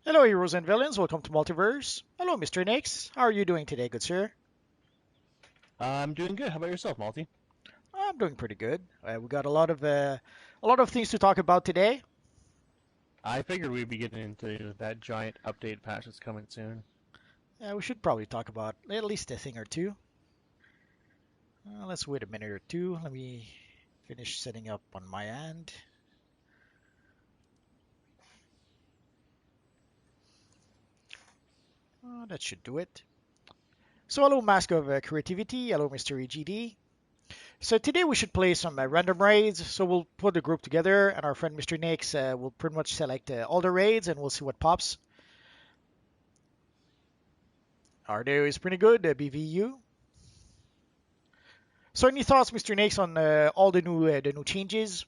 Hello, heroes and villains. Welcome to Multiverse. Hello, Mr. Nix. How are you doing today, good sir? I'm doing good. How about yourself, Malty? I'm doing pretty good. We got a lot of things to talk about today. I figured we'd be getting into that giant update patch that's coming soon. We should probably talk about at least a thing or two. Let's wait a minute or two. Let me finish setting up on my end. That should do it. So, hello, Mask of Creativity. Hello, Mr. EGD. So today we should play some random raids. So we'll put the group together, and our friend Mr. Nix will pretty much select all the raids, and we'll see what pops. Ardo is pretty good, BVU. So any thoughts, Mr. Nix, on all the new changes?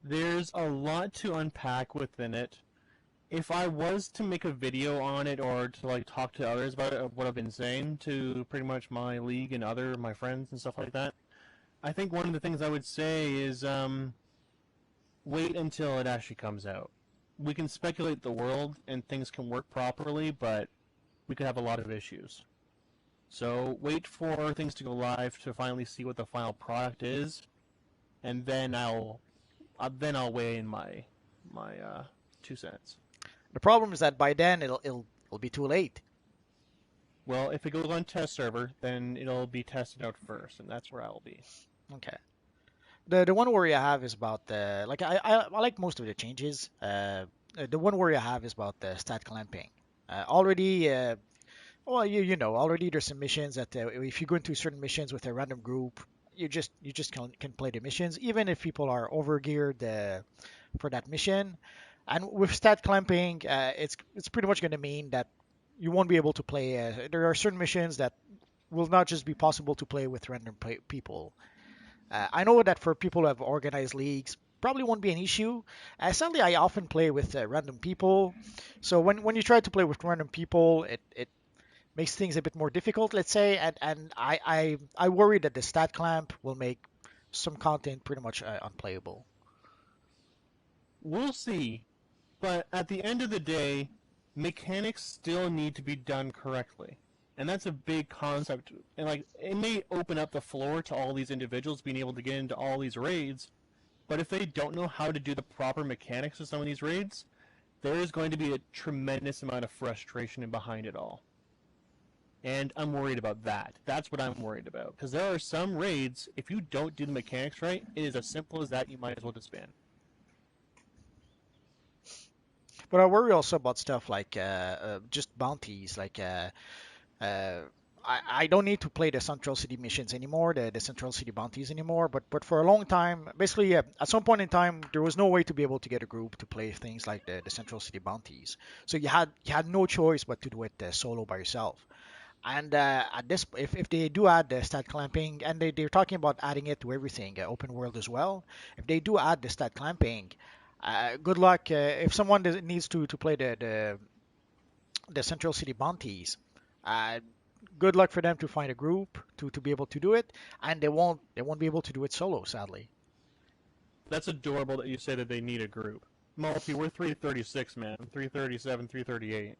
There's a lot to unpack within it. If I was to make a video on it or to talk to others about it, what I've been saying to pretty much my league and my friends and stuff like that, I think one of the things I would say is wait until it actually comes out. We can speculate the world and things can work properly, but we could have a lot of issues. So wait for things to go live to finally see what the final product is, and then I'll weigh in my 2 cents. The problem is that by then it'll be too late. Well, if it goes on test server, then it'll be tested out first, and that's where I'll be. Okay. The one worry I have is about the like I like most of the changes. The one worry I have is about the stat clamping. Already, well, already there's some missions that if you go into certain missions with a random group, you just can play the missions, even if people are overgeared for that mission. And with stat clamping, it's pretty much going to mean that you won't be able to play. There are certain missions that will not just be possible to play with random people. I know that for people who have organized leagues, probably won't be an issue. Sadly, I often play with random people, so when you try to play with random people, it makes things a bit more difficult, let's say, and I worry that the stat clamp will make some content pretty much unplayable. We'll see, but at the end of the day, mechanics still need to be done correctly. And that's a big concept. And it may open up the floor to all these individuals being able to get into all these raids, but if they don't know how to do the proper mechanics of some of these raids, there is going to be a tremendous amount of frustration behind it all. And I'm worried about that. That's what I'm worried about. Because there are some raids, if you don't do the mechanics right, it is as simple as that, you might as well disband. But I worry also about stuff like just bounties, like I don't need to play the Central City missions anymore, the Central City bounties anymore. But for a long time, basically, at some point in time, there was no way to be able to get a group to play things like the Central City bounties. So you had no choice but to do it solo by yourself. And at this, if they do add the stat clamping, and they're talking about adding it to everything, open world as well. If they do add the stat clamping, good luck if someone needs to play the Central City bounties. Uh, Good luck for them to find a group to be able to do it, and they won't be able to do it solo, sadly. That's adorable that you say that they need a group. Multi, we're 336, man. 337, 338.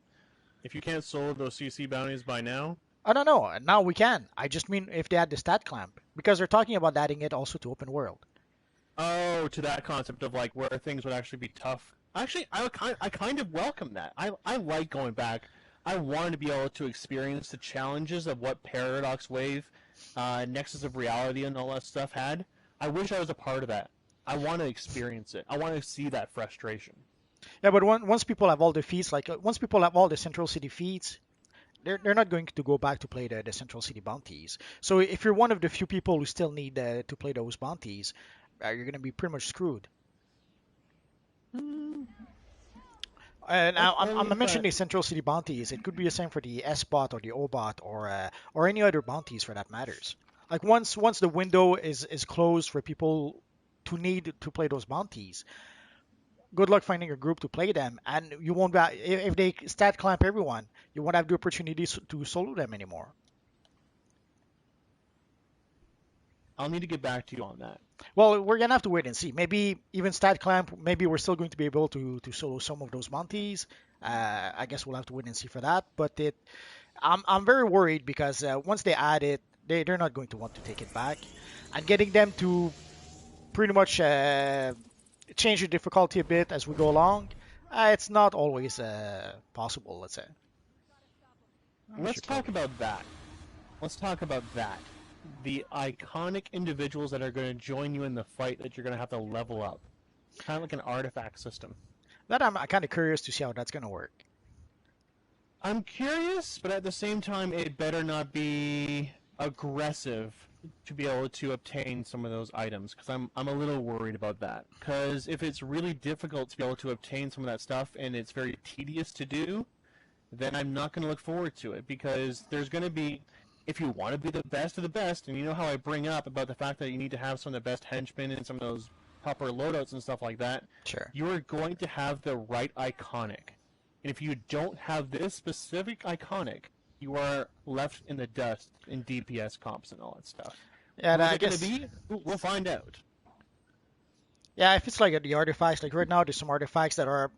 If you can't solo those CC bounties by now, Oh no, no, now we can. I just mean if they add the stat clamp, because they're talking about adding it also to open world. oh, to that concept of where things would actually be tough. Actually, I kind of welcome that. I like going back. I wanted to be able to experience the challenges of what Paradox Wave, Nexus of Reality, and all that stuff had. I wish I was a part of that. I want to experience it. I want to see that frustration. Yeah, but once people have all the feats, like once people have all the Central City feats, they're not going to go back to play the Central City bounties. So if you're one of the few people who still need to play those bounties, you're going to be pretty much screwed. Hmm, Now I'm only if mentioning that. the Central City bounties. It could be the same for the S bot or the O bot or any other bounties for that matters. Like once the window is closed for people to need to play those bounties, good luck finding a group to play them, and you won't be, if they stat clamp everyone, you won't have the opportunity to solo them anymore. I'll need to get back to you on that. Well, we're gonna have to wait and see. Maybe even stat clamp. Maybe we're still going to be able to solo some of those Monties. I guess we'll have to wait and see for that. But I'm very worried because once they add it, they're not going to want to take it back, and getting them to pretty much change the difficulty a bit as we go along. It's not always possible. Let's say. Let's talk about that. Let's talk about that. The iconic individuals that are going to join you in the fight that you're going to have to level up. Kind of like an artifact system. That I'm kind of curious to see how that's going to work. I'm curious, but at the same time, it better not be aggressive to be able to obtain some of those items, because I'm a little worried about that. Because if it's really difficult to be able to obtain some of that stuff, and it's very tedious to do, then I'm not going to look forward to it, because there's going to be, if you want to be the best of the best, and you know how I bring up about the fact that you need to have some of the best henchmen and some of those proper loadouts and stuff like that, Sure. you are going to have the right iconic. And if you don't have this specific iconic, you are left in the dust in DPS comps and all that stuff. Yeah, and Who's I it going guess. to be? We'll find out. Yeah, if it's like the artifacts, like right now, there's some artifacts that are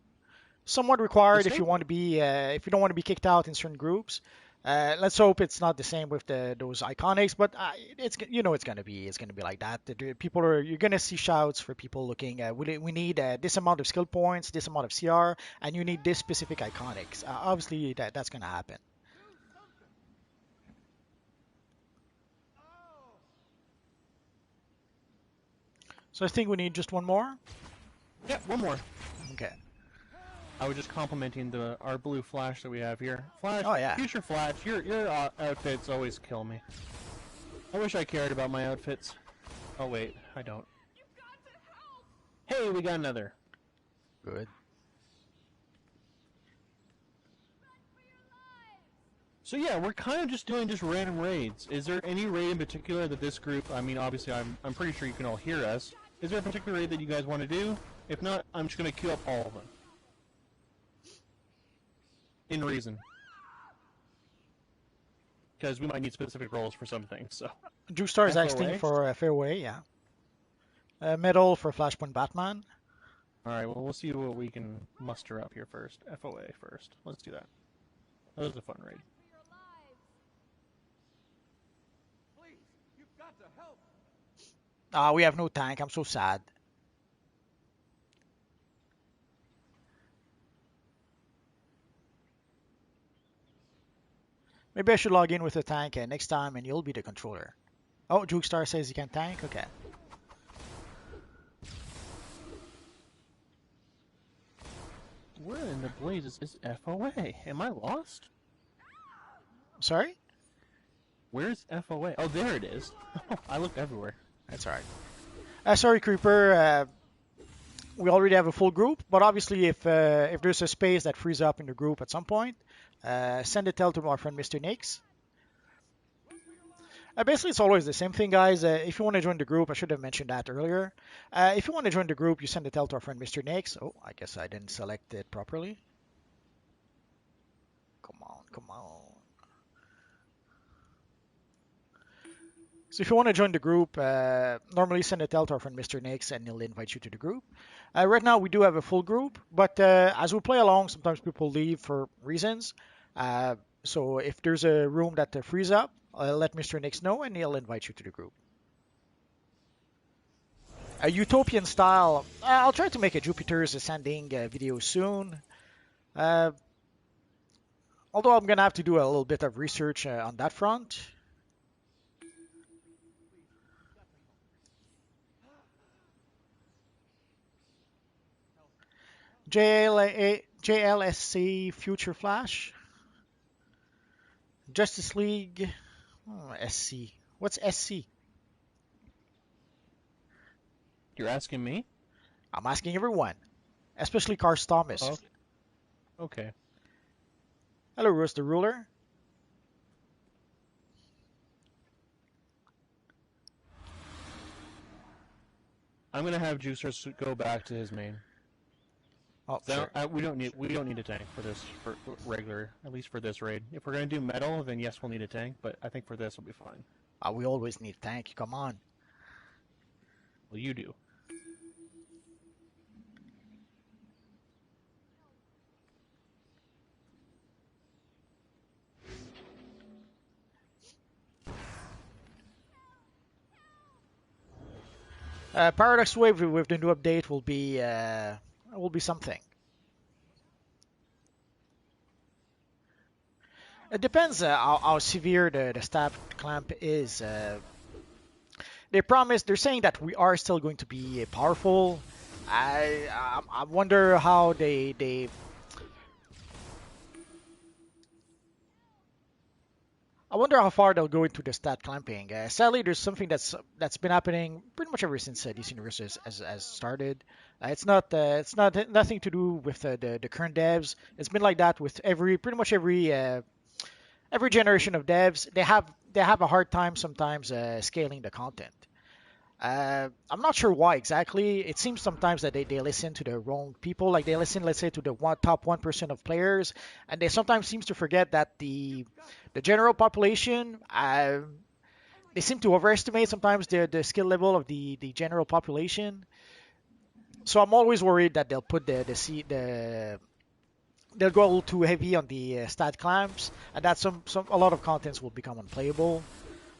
somewhat required if you want to be, if you don't want to be kicked out in certain groups. Let's hope it's not the same with those iconics, but it's it's gonna be like that. People are you're gonna see shouts for people looking. We need this amount of skill points, this amount of CR, and you need this specific iconics. Obviously, that's gonna happen. So I think we need just one more. Yeah, one more. Okay. I was just complimenting our blue Flash that we have here. Flash, Oh, yeah. future Flash, your outfits always kill me. I wish I cared about my outfits. Oh wait, I don't. Hey, we got another. Good. So yeah, we're kind of just doing random raids. Is there any raid in particular that this group, I mean obviously I'm pretty sure you can all hear us. Is there a particular raid that you guys want to do? If not, I'm just going to queue up all of them. In reason. Because we might need specific roles for some things, so. Jukestar is FOA? asking for a fairway, yeah. Medal for Flashpoint Batman. Alright, well we'll see what we can muster up here first. FOA first. Let's do that. That was a fun raid. We have no tank. I'm so sad. Maybe I should log in with a tank next time and you'll be the controller. Oh, Jukestar says he can tank? Okay. Where in the blazes is FOA? Am I lost? Sorry? Where's FOA? Oh, there it is. I looked everywhere. That's alright. Sorry, Creeper. We already have a full group, but obviously if there's a space that frees up in the group at some point, send a tell to our friend Mr. Nix. Basically, it's always the same thing, guys. If you want to join the group, I should have mentioned that earlier. If you want to join the group, you send a tell to our friend Mr. Nix. Oh, I guess I didn't select it properly. Come on, come on. So if you want to join the group, normally send a tell to our friend Mr. Nix and he'll invite you to the group. Right now we do have a full group, but as we play along, sometimes people leave for reasons. So if there's a room that frees up, let Mr. Nix know and he'll invite you to the group. A utopian style, I'll try to make a Jupiter's Ascending video soon. Although I'm going to have to do a little bit of research on that front. JLSC Future Flash. Justice League. Oh, SC. What's SC? You're asking me? I'm asking everyone, especially Cars Thomas. Oh, okay. Hello, Rose the Ruler. I'm gonna have Juicer go back to his main. Oh, So sure. we don't need a tank for this for regular, at least for this raid. If we're gonna do metal, then yes, we'll need a tank. But I think for this, we'll be fine. We always need tank. Come on. Well, you do. Paradox Wave with the new update will be something. It depends how severe the stat clamp is. They're saying that we are still going to be powerful. I wonder how they I wonder how far they'll go into the stat clamping. Sadly, there's something that's been happening pretty much ever since DC Universe has started. It's not nothing to do with the current devs. It's been like that with pretty much every generation of devs. They have a hard time sometimes scaling the content. I'm not sure why exactly. It seems sometimes that they listen to the wrong people. Like they listen, let's say, to the top 1% of players, and they sometimes seems to forget that the general population, they seem to overestimate sometimes the skill level of the general population. So I'm always worried that they'll put they'll go a little too heavy on the stat clamps, and that a lot of contents will become unplayable.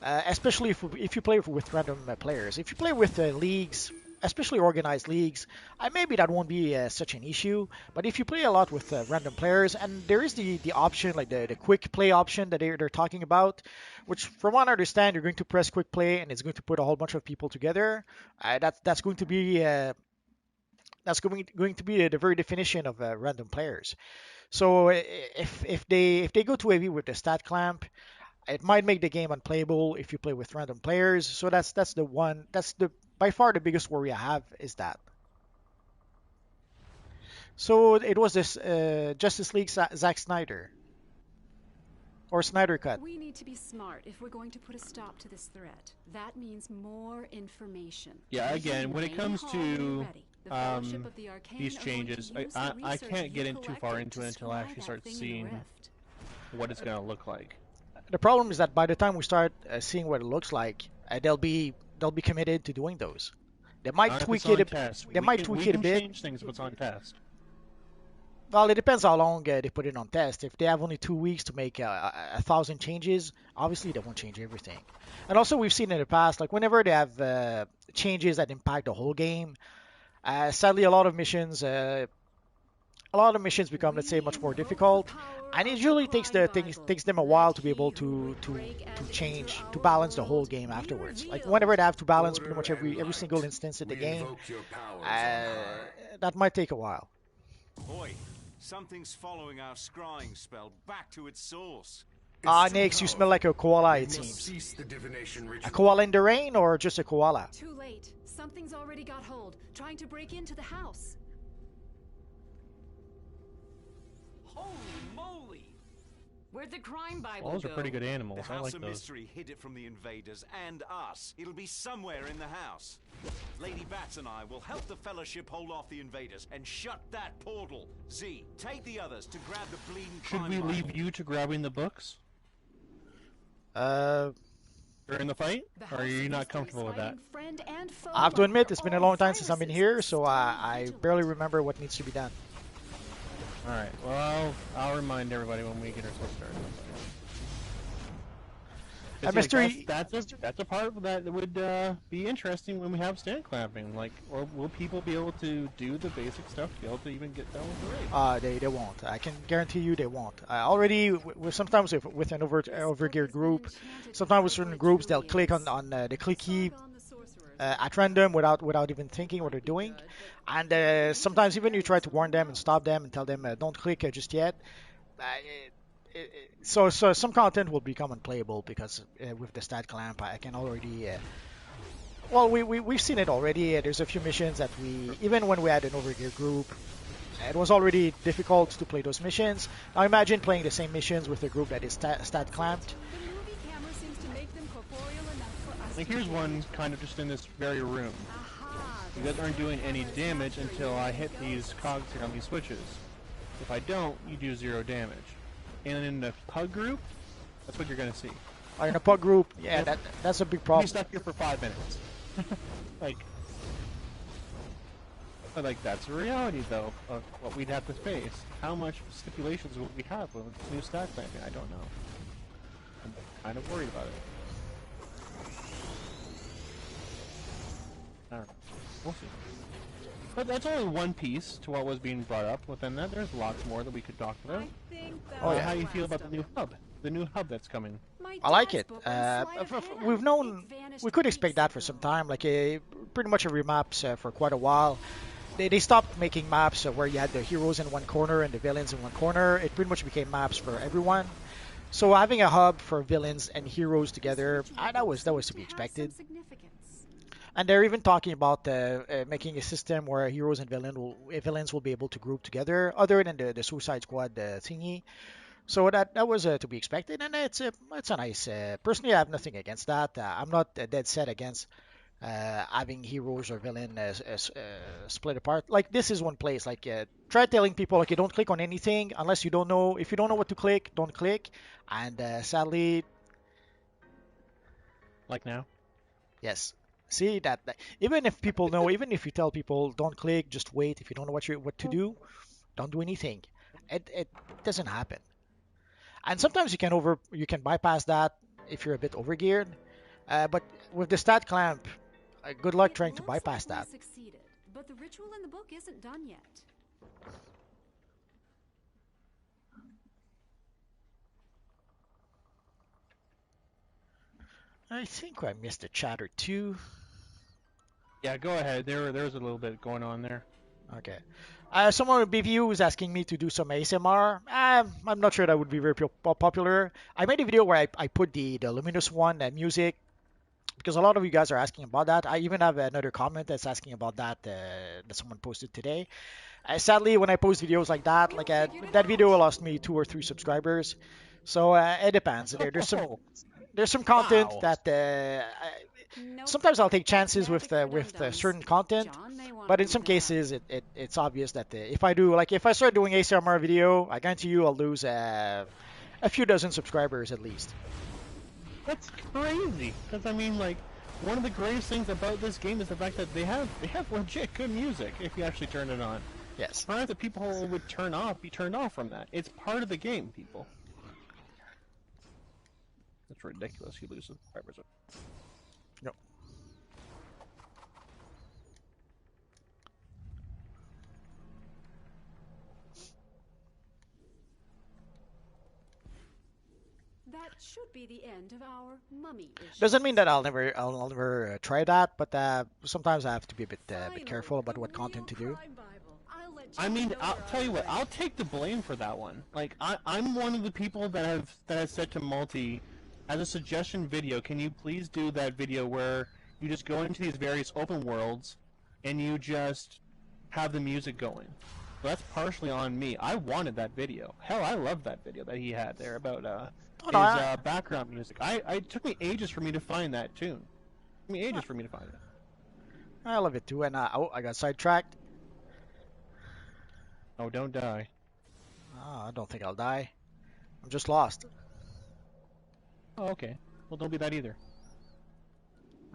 Especially if you play with random players. If you play with leagues, especially organized leagues, maybe that won't be such an issue. But if you play a lot with random players, and there is the option, like the quick play option that they're talking about, which from what I understand, you're going to press quick play and it's going to put a whole bunch of people together. That's going to be going to be the very definition of random players. So if they go too heavy with the stat clamp, it might make the game unplayable if you play with random players. So that's the one. That's the by far the biggest worry I have is that. So it was this Justice League Zack Snyder or Snyder Cut. We need to be smart if we're going to put a stop to this threat. That means more information. Yeah, again, when it comes to these changes, I can't get in too far into it until I actually start seeing what it's going to look like. The problem is that by the time we start seeing what it looks like, they'll be committed to doing those. They might tweak it. They might tweak it a bit. Change things what's on test. Well, it depends how long they put it on test. If they have only 2 weeks to make 1,000 changes, obviously they won't change everything. And also, we've seen in the past, like whenever they have changes that impact the whole game, sadly, a lot of missions become, let's say, much more difficult, and it usually takes them a while to be able to change, to balance the whole game afterwards. Like whenever they have to balance pretty much every single instance in the game, that might take a while. Boy, something's following our scrying spell back to its source. Nix, you smell like a koala, it seems. A koala in the rain, or just a koala? Too late. Something's already got hold, trying to break into the house. Holy moly! Where'd the crime Bible Those are go? pretty good animals. The I House like of those. Mystery hid it from the invaders and us. It'll be somewhere in the house. Lady Bats and I will help the Fellowship hold off the invaders and shut that portal. Z, take the others to grab the bleeding Should we leave you to grabbing the books during the fight, or are you not comfortable with that? I have to admit, it's been a long time since I've been here, so I barely remember what needs to be done. Alright, well, I'll remind everybody when we get ourselves started. Mystery. That's a part that would be interesting when we have stand clamping. Like, or will people be able to do the basic stuff to be able to even get done with the raid? They won't. I can guarantee you they won't. Already, sometimes with an overgeared group, sometimes with certain groups, they'll click on the click key at random without even thinking what they're doing. And sometimes even you try to warn them and stop them and tell them don't click just yet. So some content will become unplayable because with the stat clamp, I can already. Well, we've seen it already. There's a few missions that even when we had an overgear group, it was already difficult to play those missions. Now imagine playing the same missions with a group that is stat clamped. Like here's one kind of just in this very room. You guys aren't doing any damage until I hit these cogs here on these switches. If I don't, you do 0 damage. And in the PUG group, that's what you're going to see. In a PUG group, yeah, that's a big problem. Be stuck here for 5 minutes. Like, But like that's the reality though of what we'd have to face. How much stipulations would we have with new stat clamping? I don't know. I'm kind of worried about it. I don't know. We'll see. But that's only one piece to what was being brought up within that. There's lots more that we could talk about. Oh, yeah. How do you feel about the new hub? The new hub that's coming. I like it. We've known we could expect that for some time. Like pretty much every maps for quite a while. They stopped making maps where you had the heroes in one corner and the villains in one corner. It pretty much became maps for everyone. So having a hub for villains and heroes together, that was to be expected. And they're even talking about making a system where heroes and villains will be able to group together, other than the Suicide Squad thingy. So that was to be expected, and it's a nice. Personally, I have nothing against that. I'm not dead set against having heroes or villain split apart. Like this is one place. Like try telling people like you don't click on anything unless you don't know. If you don't know what to click, don't click. And sadly, like now. Yes. See that even if people know, even if you tell people don't click, just wait. If you don't know what to do, don't do anything. It doesn't happen. And sometimes you can bypass that if you're a bit overgeared. But with the stat clamp, good luck trying to bypass that. Succeeded, but the ritual in the book isn't done yet. I think I missed a chat or two. Yeah, go ahead. There's a little bit going on there. Okay. Someone with BVU is asking me to do some ASMR. I'm not sure that would be very popular. I made a video where I put the Luminous One music because a lot of you guys are asking about that. I even have another comment that's asking about that that someone posted today. Sadly, when I post videos like that, that video lost me 2 or 3 subscribers. So it depends. There's some content that sometimes I'll take chances with certain content, but in some cases it's obvious that if I start doing ASMR video, I guarantee you I'll lose a few dozen subscribers at least. That's crazy. Because I mean, like, one of the greatest things about this game is the fact that they have legit good music if you actually turn it on. Yes. It's not that people would be turned off from that. It's part of the game, people. It's ridiculous. You lose subscribers. No. That should be the end of our mummy issue. Doesn't mean that I'll never try that, but sometimes I have to be a bit careful about what content to do. I mean, I'll tell you what. I'll take the blame for that one. Like, I'm one of the people that has said to Multi, as a suggestion video, can you please do that video where you just go into these various open worlds and you just have the music going? So that's partially on me. I wanted that video. Hell, I loved that video that he had there about his background music. It took me ages for me to find that tune. It took me ages for me to find it. I love it too, and I got sidetracked. Oh, don't die. Oh, I don't think I'll die. I'm just lost. Oh, okay. Well, don't be that either.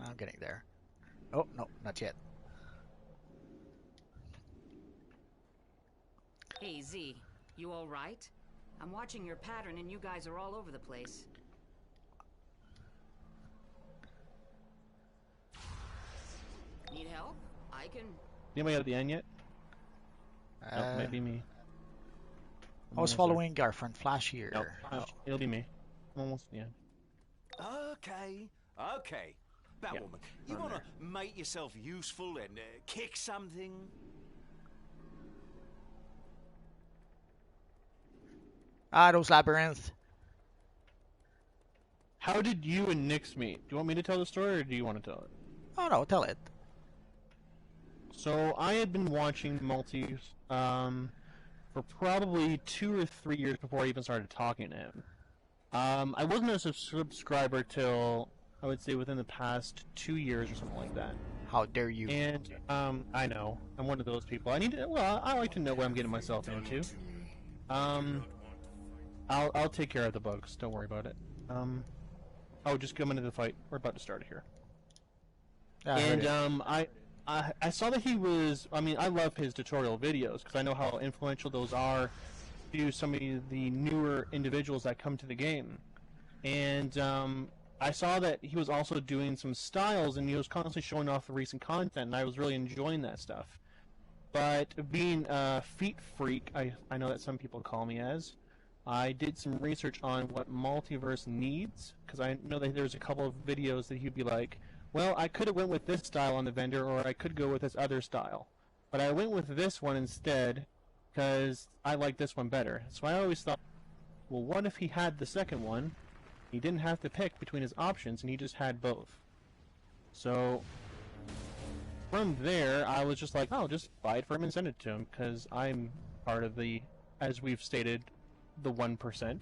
I'm getting there. Oh, no, not yet. Hey, Z, you all right? I'm watching your pattern and you guys are all over the place. Need help? I can... Anybody at the end yet? No, maybe me. I was following our friend Flash here. No, it'll be me. I'm almost at the end. Okay. Batwoman, you want to make yourself useful and kick something? Those labyrinths. How did you and Nyx meet? Do you want me to tell the story, or do you want to tell it? Oh no, tell it. So I had been watching Multi for probably 2 or 3 years before I even started talking to him. I wasn't a subscriber till, I would say, within the past 2 years or something like that. How dare you? And I know I'm one of those people. I like to know what I'm getting myself into. I'll take care of the bugs. Don't worry about it. Oh, just come into the fight. We're about to start here. Yeah, I saw that he was. I mean, I love his tutorial videos because I know how influential those are to some of the newer individuals that come to the game. And I saw that he was also doing some styles, and he was constantly showing off the recent content, and I was really enjoying that stuff. But being a feet freak, I know that some people call me as, I did some research on what Multiverse needs, because I know that there's a couple of videos that he'd be like, well, I could have went with this style on the vendor, or I could go with this other style. But I went with this one instead, because I like this one better. So I always thought, well, what if he had the second one? He didn't have to pick between his options, and he just had both. So from there, I was just like, oh, just buy it for him and send it to him, because I'm part of the, as we've stated, the 1%,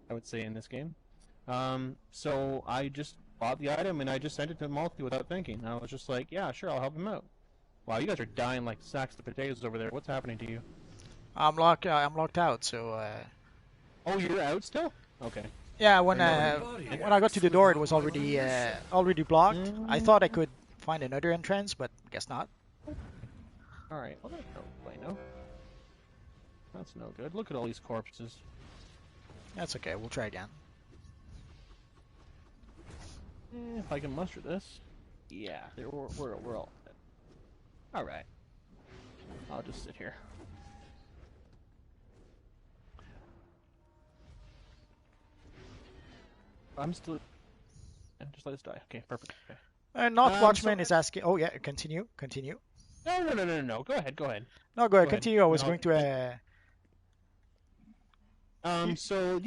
I would say, in this game. So I just bought the item, and I just sent it to Multi without thinking. I was just like, yeah, sure, I'll help him out. Wow, you guys are dying like sacks of potatoes over there. What's happening to you? I'm locked out, so Oh, you're out still? Okay. yeah, when I got to the door, it was already blocked. I thought I could find another entrance, but guess not. Alright, well that's no bueno. That's no good. Look at all these corpses. That's okay. We'll try again. If I can muster this. Yeah, we're all dead. Alright. I'll just sit here. I'm still... just let us die. Okay, perfect. Okay. Not Watchman is asking... Oh, yeah, continue. No. Go ahead. No, go ahead. Continue. I was going to... So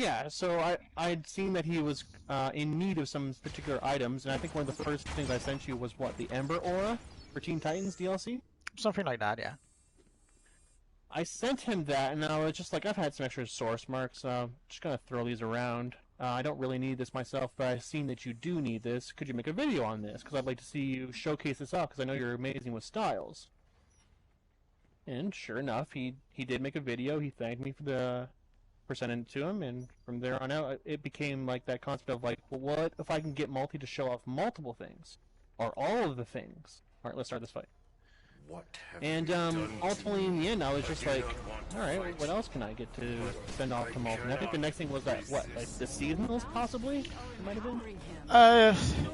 I'd seen that he was in need of some particular items, and I think one of the first things I sent you was what, the Ember Aura for Teen Titans DLC? Something like that, yeah. I sent him that, and I was just like, I've had some extra source marks, so I'm just gonna throw these around. I don't really need this myself, but I've seen that you do need this. Could you make a video on this? Because I'd like to see you showcase this off, because I know you're amazing with styles. And sure enough, he did make a video. He thanked me for sending it to him, and from there on out, it became like that concept of like, well, what if I can get Multi to show off multiple things, or all of the things? All right, let's start this fight. And ultimately, in the end, I was just like, all right, what else can I get to send off to Multi? And I think the next thing was that, what, like the seasonals, possibly? It might have been.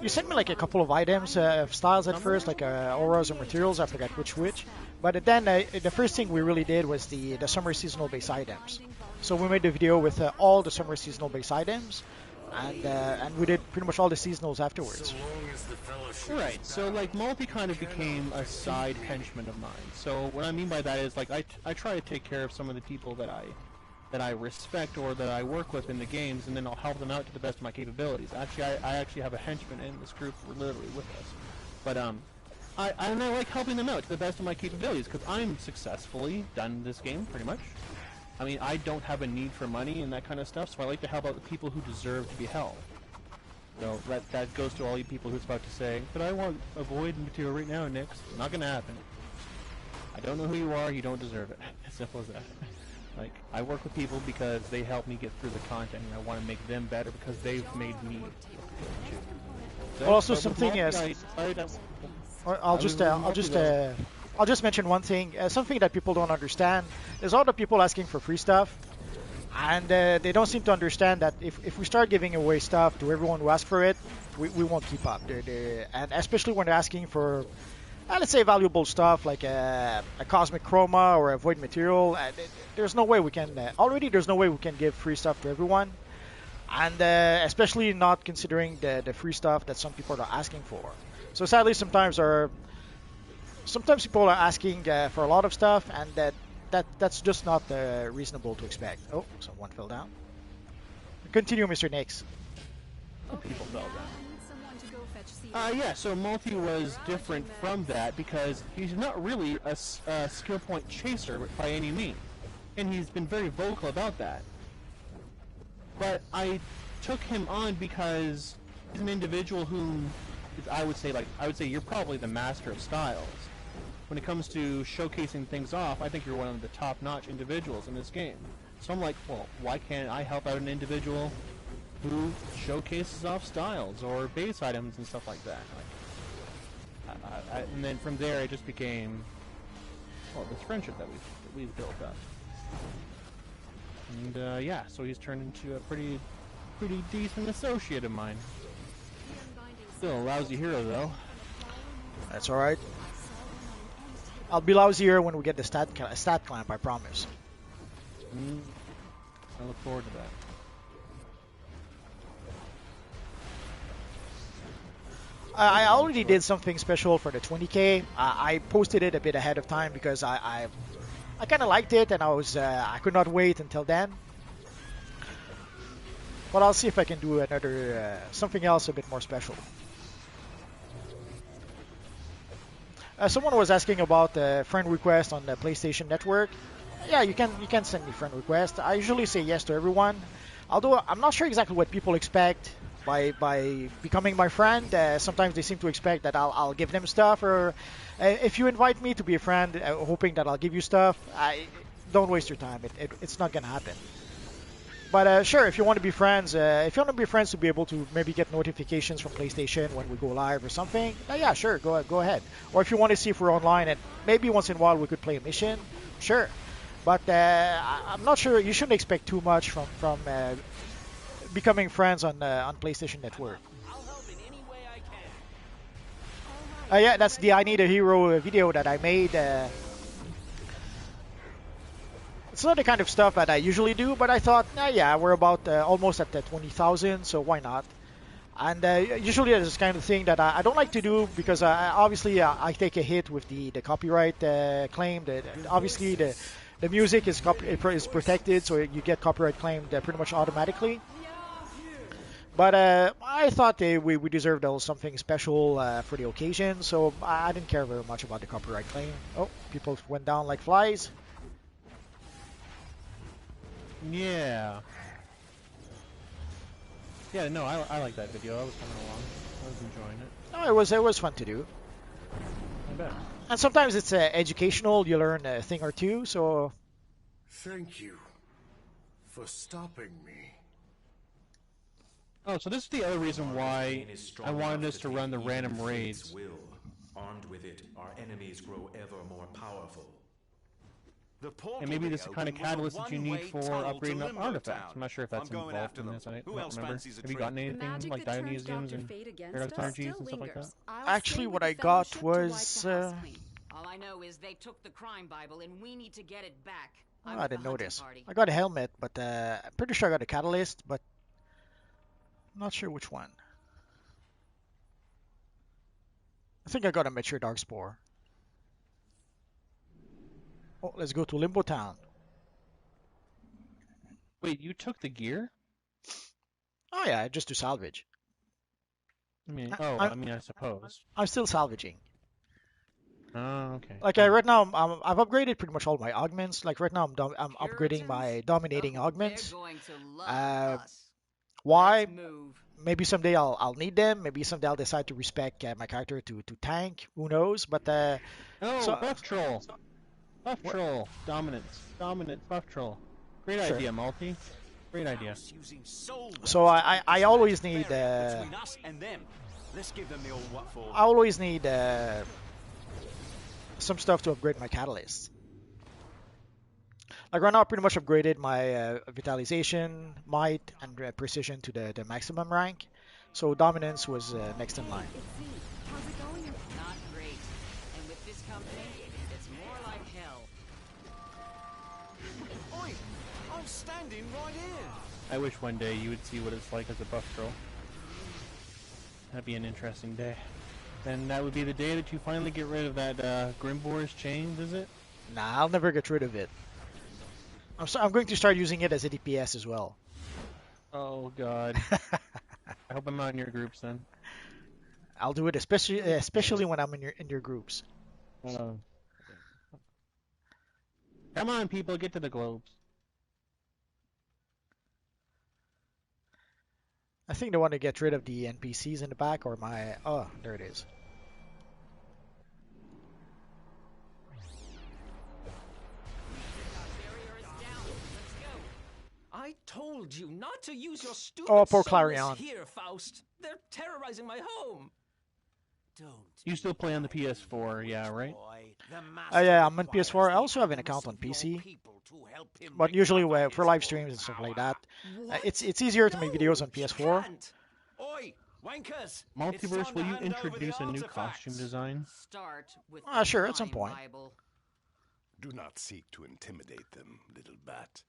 You sent me like a couple of items, styles at first, like auras and materials. I forgot which. But then the first thing we really did was the summer seasonal base items. So we made the video with all the summer seasonal base items, and we did pretty much all the seasonals afterwards. Right, so like Multi kind of became a side henchman of mine. So what I mean by that is like I try to take care of some of the people that I respect or that I work with in the games, and then I'll help them out to the best of my capabilities. Actually, I actually have a henchman in this group literally with us. But I like helping them out to the best of my capabilities because I'm successfully done this game pretty much. I mean, I don't have a need for money and that kind of stuff, so I like to help out the people who deserve to be helped. So that goes to all you people who's about to say, but I want a void material right now, Nix. Not gonna happen. I don't know who you are, you don't deserve it. As simple as that. Like, I work with people because they help me get through the content, and I want to make them better because they've made me look good too. So, Also, something is... I'll just mention one thing. Something that people don't understand. There's all the people asking for free stuff, and they don't seem to understand that if we start giving away stuff to everyone who asks for it, we won't keep up. And especially when they're asking for, let's say, valuable stuff like a cosmic chroma or a void material. There's no way we can. There's no way we can give free stuff to everyone, and especially not considering the free stuff that some people are asking for. So sadly, sometimes people are asking for a lot of stuff, and that's just not reasonable to expect. Oh, someone fell down. Continue, Mr. Nix. Oh, people fell down. Yeah, so Multi was different from that because he's not really a skill point chaser by any means, and he's been very vocal about that. But I took him on because he's an individual whom I would say you're probably the master of styles. When it comes to showcasing things off, I think you're one of the top-notch individuals in this game. So I'm like, well, why can't I help out an individual who showcases off styles or base items and stuff like that? Like, And then from there, it just became, well, this friendship that we've built up. And yeah, so he's turned into a pretty decent associate of mine. Still a lousy hero, though. That's all right. I'll be lousier when we get the stat clamp, I promise. I look forward to that. I already did something special for the 20K. I posted it a bit ahead of time because I kind of liked it, and I could not wait until then. But I'll see if I can do another something else a bit more special. Someone was asking about friend request on the PlayStation Network. Yeah, you can send me friend request. I usually say yes to everyone, although I'm not sure exactly what people expect by becoming my friend. Sometimes they seem to expect that I'll give them stuff, or if you invite me to be a friend, hoping that I'll give you stuff, don't waste your time. It's not gonna happen. But sure, if you want to be friends, to be able to maybe get notifications from PlayStation when we go live or something, yeah, sure, go ahead. Or if you want to see if we're online and maybe once in a while we could play a mission, sure. But I'm not sure. You shouldn't expect too much from becoming friends on PlayStation Network. Yeah, that's the I Need a Hero video that I made. It's not the kind of stuff that I usually do, but I thought, yeah, we're about almost at the 20,000, so why not? And usually it's this kind of thing that I don't like to do because obviously I take a hit with the copyright claim. Obviously the music is protected, so you get copyright claimed pretty much automatically. But I thought we deserved a little something special for the occasion, so I didn't care very much about the copyright claim. Oh, people went down like flies. Yeah. Yeah, no, I like that video. I was coming along. I was enjoying it. No, it was fun to do. I bet. And sometimes it's educational. You learn a thing or two. So. Thank you for stopping me. Oh, so this is the other reason why I wanted us to run the random raids. Armed with it, our enemies grow ever more powerful. And maybe this is the kind of catalyst that you need for upgrading up artifacts. I'm not sure if that's involved in this. I don't remember. Have you gotten anything like Dionysiums and Paradox Energies and stuff like that? Actually, what I got was... All I know is they took the crime Bible and we need to get it back. I didn't notice. I got a helmet, but I'm pretty sure I got a catalyst, but I'm not sure which one. I think I got a mature dark spore. Oh, let's go to Limbo Town. Wait, you took the gear? Oh yeah, just to salvage. I mean, I suppose. I'm still salvaging. Oh, okay. Like right now, I've upgraded pretty much all my augments. Like right now, I'm upgrading my dominating augments. Why? Maybe someday I'll need them. Maybe someday I'll decide to respec my character to tank. Who knows? But buff troll. Buff troll. Dominance. Buff troll. Great idea, Multi. Great idea. So I always need some stuff to upgrade my catalyst. Like right now, I pretty much upgraded my vitalization, might, and precision to the maximum rank. So dominance was next in line. Not great. And with this company, it's more like hell. Oi! I'm standing right here. I wish one day you would see what it's like as a buff troll. That'd be an interesting day. And that would be the day that you finally get rid of that Grimbor's chains, is it? Nah, I'll never get rid of it. I'm going to start using it as a DPS as well. Oh god. I hope I'm not in your groups then. I'll do it especially when I'm in your groups. Come on, people, get to the globes. I think they want to get rid of the NPCs in the back, or my... Oh, there it is. I told you not to use your stupid Oh, poor soulless Clarion. here, Faust. They're terrorizing my home. You still play on the PS4, yeah, right? Yeah, I'm on PS4. I also have an account on PC, but usually for live streams and stuff like that, it's easier to make videos on PS4. Oi, wankers! It's Multiverse, time will to you hand over introduce the a new artifacts. costume design? Start with Sure, at some point. Bible. Do not seek to intimidate them, little bat.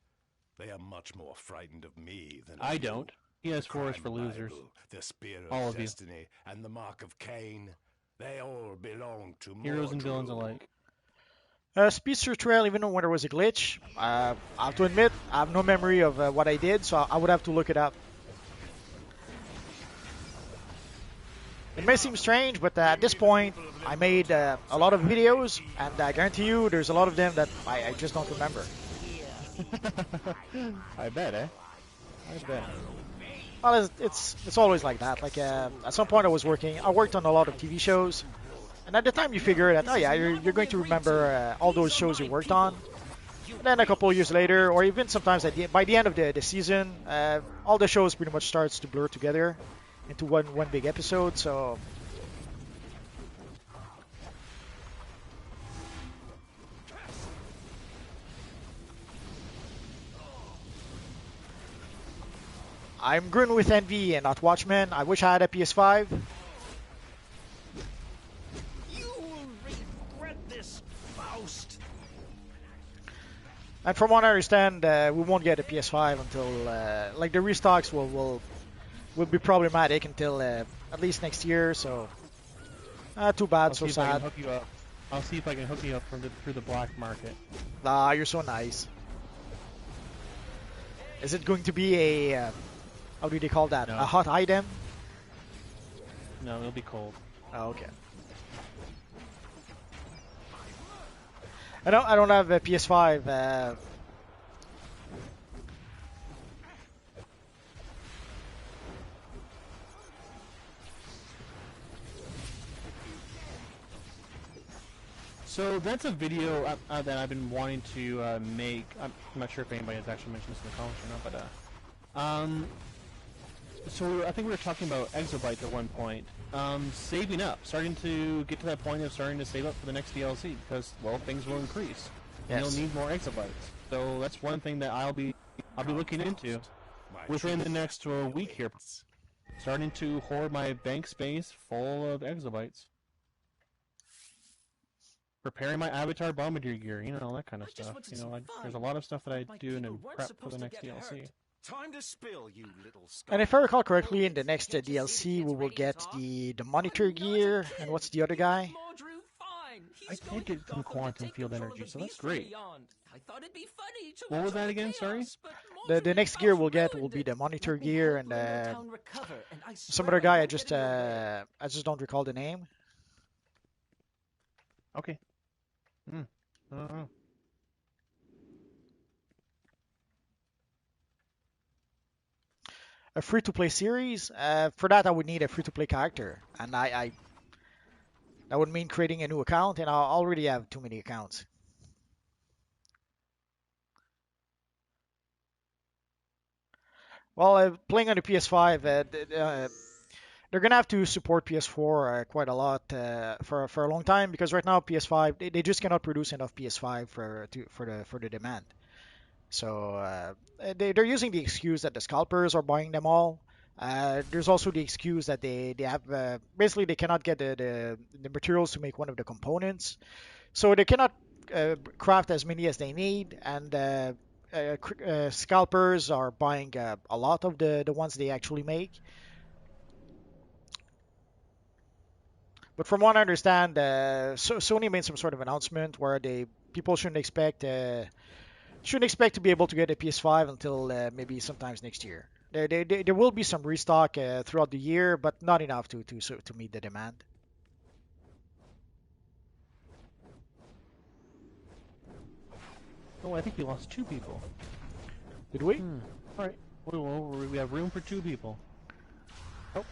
They are much more frightened of me than of I you. don't. The PS4 is crime for losers. Bible, the spear All of of you. destiny, and the mark of Cain. They all belong to Heroes and villains Mordru. alike. Speedster Trail, even when there was a glitch, I have to admit, I have no memory of what I did, so I would have to look it up. It may seem strange, but at this point, I made a lot of videos, and I guarantee you there's a lot of them that I just don't remember. I bet, eh? I bet. Well, it's always like that. Like at some point, I worked on a lot of TV shows, and at the time you figure that, oh yeah, you're going to remember all those shows you worked on. And then a couple of years later, or even sometimes by the end of the season, all the shows pretty much starts to blur together into one big episode. So I'm grin with envy and not Watchmen. I wish I had a PS5. You will regret this, Faust. And from what I understand, we won't get a PS5 until like the restocks will be problematic until at least next year. So too bad, so sad. I'll see if I can hook you up through the black market. Ah, you're so nice. Is it going to be a how do they call that? No. A hot item? No, it'll be cold. Oh, okay. I don't have a PS5. So that's a video that I've been wanting to make. I'm not sure if anybody has actually mentioned this in the comments or not, but so I think we were talking about exobytes at one point. Saving up, starting to get to that point of starting to save up for the next DLC because, well, things will increase. And Yes. you'll need more exobytes. So that's one thing that I'll be looking into within the next week here. Starting to hoard my bank space full of exobytes. Preparing my Avatar Bombardier gear, you know, that kind of stuff. You know, there's a lot of stuff that I do in prep for the next DLC. Time to spill, you little And if I recall correctly, in the next DLC, we will get the monitor gear, and what's the other guy? I did get some quantum field energy, so that's great. What was that again? Sorry? The next gear we'll get will be the monitor gear, and some other guy I just don't recall the name. Okay. I don't know. A free-to-play series. For that, I would need a free-to-play character, and that would mean creating a new account, and I already have too many accounts. Well, playing on the PS5, they're gonna have to support PS4 quite a lot for a long time because right now PS5 they just cannot produce enough PS5 for the demand. So they're using the excuse that the scalpers are buying them all. There's also the excuse that they have basically they cannot get the materials to make one of the components, so they cannot craft as many as they need, and scalpers are buying a lot of the ones they actually make. But from what I understand, Sony made some sort of announcement where people shouldn't expect to be able to get a PS5 until maybe sometimes next year. There will be some restock throughout the year, but not enough to meet the demand. Oh, I think we lost 2 people. Did we? Alright. We have room for 2 people. Oh.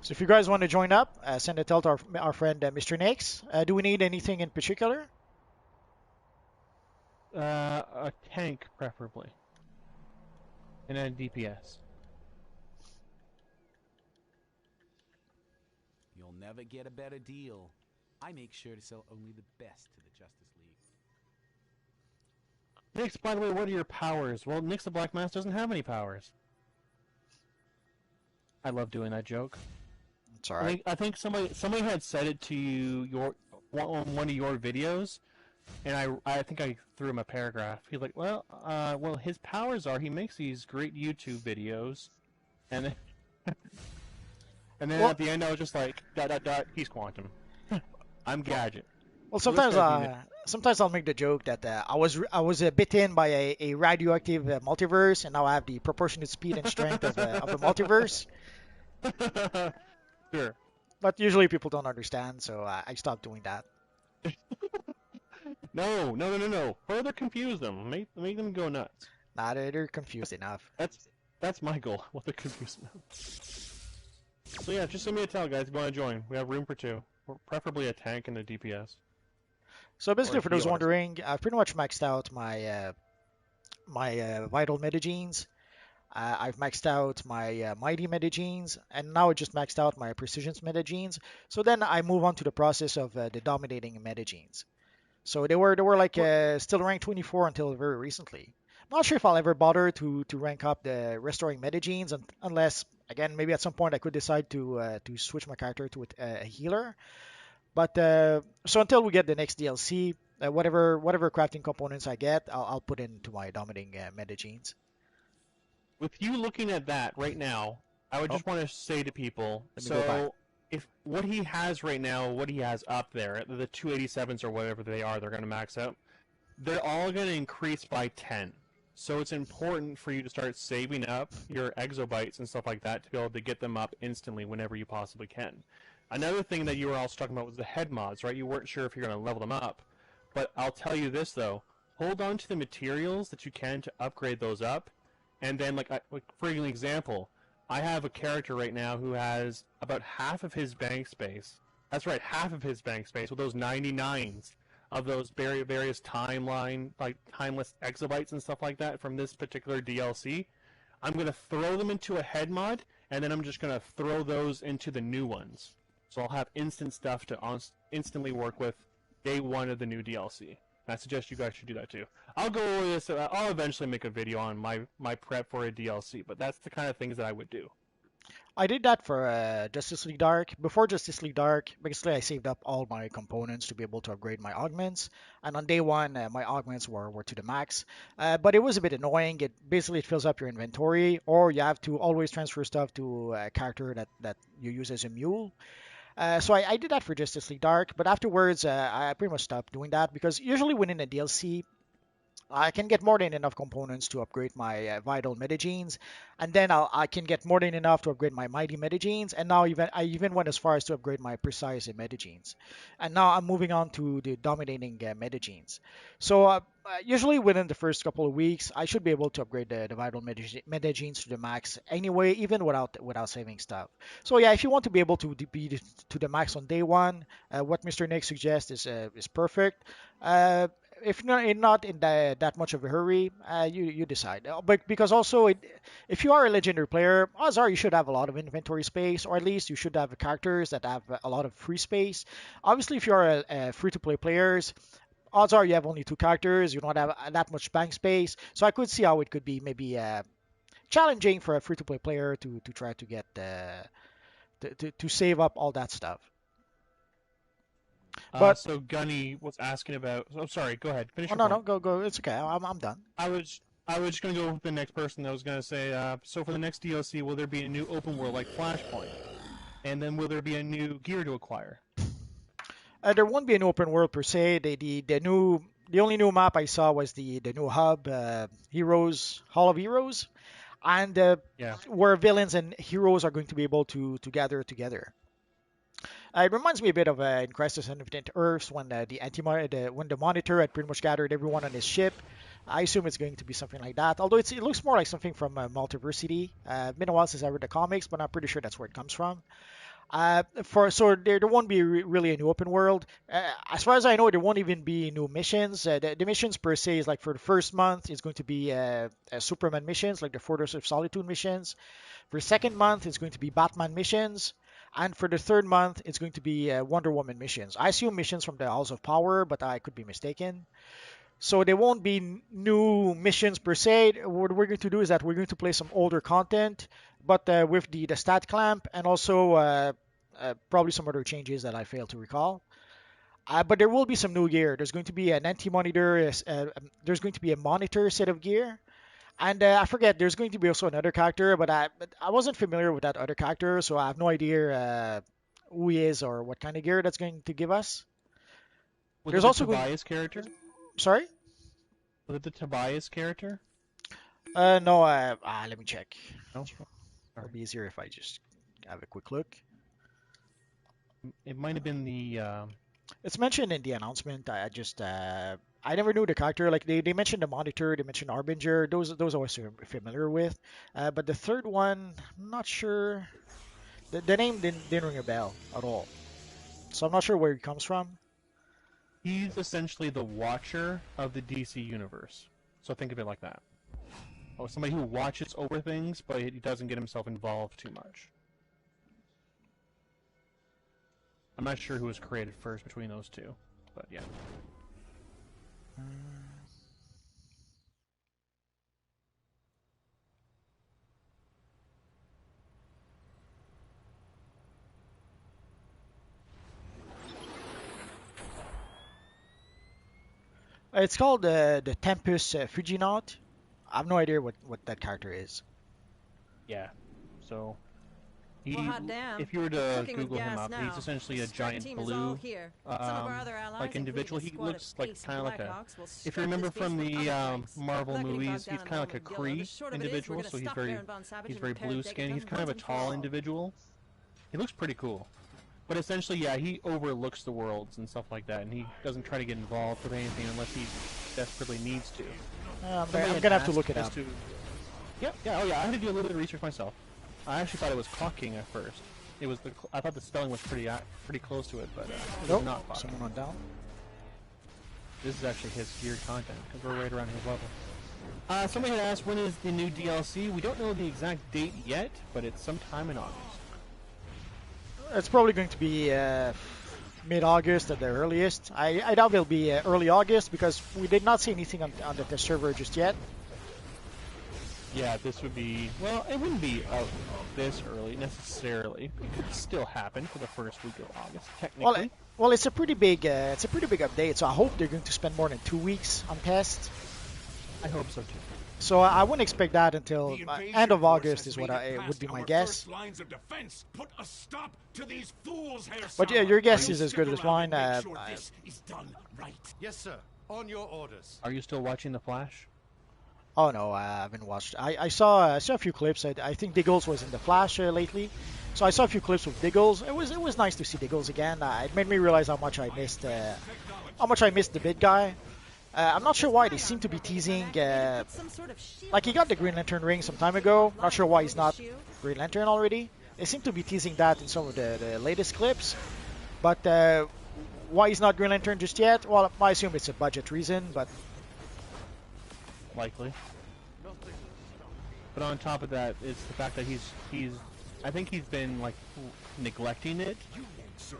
So if you guys want to join up, send a tell to our friend Mr. Nix. Do we need anything in particular? A tank, preferably. And a DPS. You'll never get a better deal. I make sure to sell only the best to the Justice League. Nix, by the way, what are your powers? Well, Nix the Black Mask doesn't have any powers. I love doing that joke. It's alright. I think somebody had said it to you on one of your videos, and I think I threw him a paragraph. He's like, well, his powers are he makes these great YouTube videos, and then at the end I was just like, ... he's quantum. I'm Gadget. Well, sometimes I'll make the joke that I was bitten by a radioactive multiverse, and now I have the proportionate speed and strength of the multiverse. Sure. But usually people don't understand, so I stopped doing that. No. Further confuse them. Make them go nuts. Nah, they're confused enough. That's my goal. What they're confused now. So yeah, just send me a tell, guys, if you want to join. We have room for 2. Preferably a tank and a DPS. So basically, for those wondering, I've pretty much maxed out my vital metagenes. I've maxed out my mighty metagenes, and now I just maxed out my precision metagenes. So then I move on to the process of the dominating metagenes. So they were like still ranked 24 until very recently. I'm not sure if I'll ever bother to rank up the restoring metagenes, unless again maybe at some point I could decide to switch my character to a healer. But so until we get the next DLC, whatever crafting components I get, I'll put into my dominating metagenes. With you looking at that right now, I would just want to say to people, so if what he has right now, what he has up there, the 287s or whatever they are, they're going to max out, they're all going to increase by 10. So it's important for you to start saving up your exobytes and stuff like that to be able to get them up instantly whenever you possibly can. Another thing that you were also talking about was the head mods, right? You weren't sure if you're going to level them up. But I'll tell you this, though. Hold on to the materials that you can to upgrade those up. And then, for an example, I have a character right now who has about half of his bank space. That's right, half of his bank space with those 99s of those various timeless exobytes and stuff like that from this particular DLC. I'm going to throw them into a head mod, and then I'm just going to throw those into the new ones. So I'll have instant stuff to instantly work with day 1 of the new DLC. I suggest you guys should do that too. I'll go over this. I'll eventually make a video on my prep for a DLC, but that's the kind of things that I would do. I did that for Justice League Dark. Before Justice League Dark, basically I saved up all my components to be able to upgrade my augments. And on day 1, my augments were to the max. But it was a bit annoying. It fills up your inventory, or you have to always transfer stuff to a character that you use as a mule. So I did that for Justice League Dark, but afterwards I pretty much stopped doing that because usually within a DLC I can get more than enough components to upgrade my vital metagenes, and then I can get more than enough to upgrade my mighty metagenes, and now I even went as far as to upgrade my precise metagenes. And now I'm moving on to the dominating metagenes. So usually within the first couple of weeks, I should be able to upgrade the vital metagenes to the max anyway, even without saving stuff. So yeah, if you want to be able to be to the max on day 1, what Mr. Nick suggests is perfect. If not in that much of a hurry, you decide. But because also, if you are a legendary player, odds are you should have a lot of inventory space, or at least you should have characters that have a lot of free space. Obviously, if you are a free-to-play players, odds are you have only 2 characters, you don't have that much bank space. So I could see how it could be maybe challenging for a free-to-play player to try to get to save up all that stuff. But so Gunny was asking about. Oh, sorry. Go ahead. Finish. No, go. It's okay. I'm done. I was just gonna go with the next person that was gonna say. So for the next DLC, will there be a new open world like Flashpoint? And then will there be a new gear to acquire? There won't be an open world per se. The only new map I saw was the new hub, Heroes, Hall of Heroes, and where villains and heroes are going to be able to gather together. It reminds me a bit of in Crisis on Infinite Earths when when the Monitor had pretty much gathered everyone on his ship. I assume it's going to be something like that. Although it looks more like something from Multiversity. Been a while since I read the comics, but I'm pretty sure that's where it comes from. So there won't be really a new open world. As far as I know, there won't even be new missions. The missions per se is like for the first month, it's going to be Superman missions, like the Fortress of Solitude missions. For the second month, it's going to be Batman missions. And for the third month, it's going to be Wonder Woman missions. I assume missions from the House of Power, but I could be mistaken. So there won't be new missions per se. What we're going to do is that we're going to play some older content, but with the stat clamp and also probably some other changes that I failed to recall. But there will be some new gear. There's going to be an anti-monitor. There's going to be a monitor set of gear. And I forget, there's going to be also another character, but I wasn't familiar with that other character, so I have no idea who he is or what kind of gear that's going to give us. Was There's it the also Tobias character? Sorry? Was it the Tobias character? No, let me check. No. It'll be easier if I just have a quick look. It might have been the. It's mentioned in the announcement. I never knew the character. Like they mentioned the monitor, they mentioned Harbinger. Those I was familiar with. But the third one, I'm not sure. The name didn't ring a bell at all. So I'm not sure where he comes from. He's essentially the watcher of the DC universe. So think of it like that. Oh, somebody who watches over things, but he doesn't get himself involved too much. I'm not sure who was created first between those two, but yeah. It's called the Tempest Fujinaut. I have no idea what that character is. Yeah. So Well, damn. if you were to Cooking with Google him gas up, now. he's essentially a Strike giant team is all blue, here. Some of our other allies, like individual. including a He squad looks of like ace kind of like a. Blackhawks, will If strut you remember this beast from with the other tanks. Marvel Luckily, we movies, got he's down kind of like a and home and Kree the short of it is, individual, we're gonna so he's stop very Baron von Savage he's and very repair blue Deckard skinned. He's Gun kind of a once and for tall all. individual. He looks pretty cool. But essentially, yeah, he overlooks the worlds and stuff like that, and he doesn't try to get involved with anything unless he desperately needs to. I'm gonna have to look it up. Yep, yeah, oh yeah, I had to do a little bit of research myself. I actually thought it was Clock King at first. It was I thought the spelling was pretty close to it, but it was not Clock King. Someone went down. This is actually his geared content, because we're right around his level. Somebody had asked when is the new DLC. We don't know the exact date yet, but it's sometime in August. It's probably going to be mid-August at the earliest. I doubt it'll be early August because we did not see anything on the test server just yet. Yeah, this would be... Well, it wouldn't be out this early, necessarily. It could still happen for the first week of August, technically. Well, it's a pretty big update, so I hope they're going to spend more than 2 weeks on test. I hope so, too. So I wouldn't expect that until end of August is what would be my guess. Lines of defense. Put a stop to these fools, Herr But yeah, your guess is as good as mine. This is done right. Yes, sir. On your orders. Are you still watching The Flash? Oh no, I haven't watched. I saw a few clips. I think Diggles was in the Flash lately, so I saw a few clips with Diggles. It was nice to see Diggles again. It made me realize how much I missed the big guy. I'm not sure why they seem to be teasing. Like he got the Green Lantern ring some time ago. Not sure why he's not Green Lantern already. They seem to be teasing that in some of the latest clips, but why he's not Green Lantern just yet? Well, I assume it's a budget reason, but. Likely. But on top of that, it's the fact that he's I think he's been like neglecting it.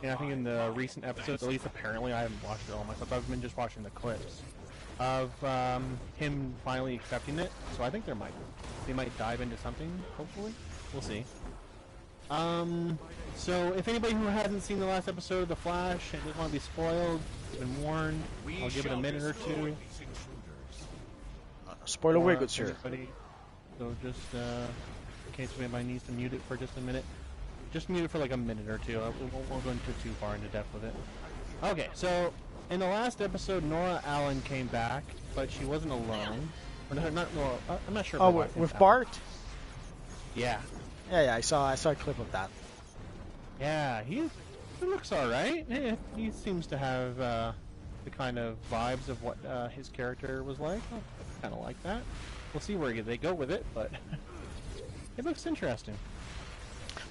And I think in the recent episodes, at least apparently, I haven't watched it all myself. I've been just watching the clips of him finally accepting it. So I think they might dive into something. Hopefully, we'll see. So if anybody who hasn't seen the last episode of The Flash and doesn't want to be spoiled, has been warned. I'll give it a minute or two. Spoiler away, good sir. So just in case anybody needs to mute it for just a minute, just mute it for like a minute or two. We won't go into too far into depth with it. Okay, so in the last episode, Nora Allen came back, but she wasn't alone. Or no, not Nora. I'm not sure. Oh, with Bart? Yeah. Yeah. I saw a clip of that. Yeah, he looks all right. He seems to have the kind of vibes of what his character was like. Oh, kind of like that. We'll see where they go with it, but it looks interesting.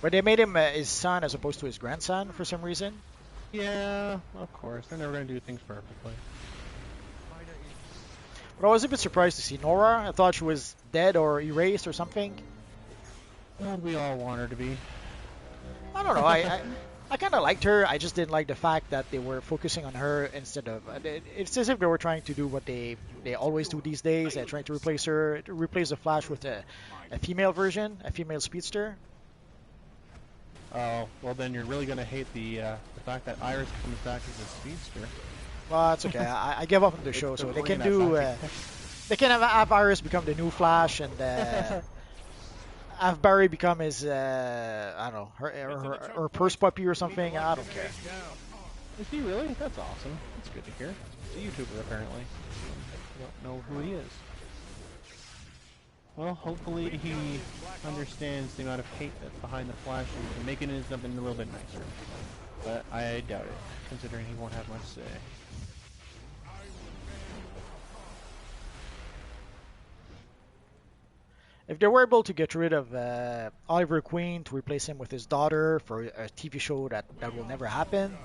But they made him his son as opposed to his grandson for some reason. Yeah, of course. They're never going to do things perfectly. But I was a bit surprised to see Nora. I thought she was dead or erased or something. Well, we all want her to be. I don't know. I kind of liked her. I just didn't like the fact that they were focusing on her instead of. It's as if they were trying to do what they always do these days. They're trying to replace the Flash with a female version, a female speedster. Oh, well then you're really gonna hate the fact that Iris comes back as a speedster. Well, that's okay. I give up on the show, so they can do. They can have Iris become the new Flash and have Barry become his I don't know her purse puppy or something. I don't care. Is he really? That's awesome. That's good to hear. He's a YouTuber apparently. I don't know who he is. Well, hopefully he understands the amount of hate that's behind the Flash and making it something a little bit nicer. But I doubt it, considering he won't have much say. If they were able to get rid of Oliver Queen to replace him with his daughter for a TV show that will never happen,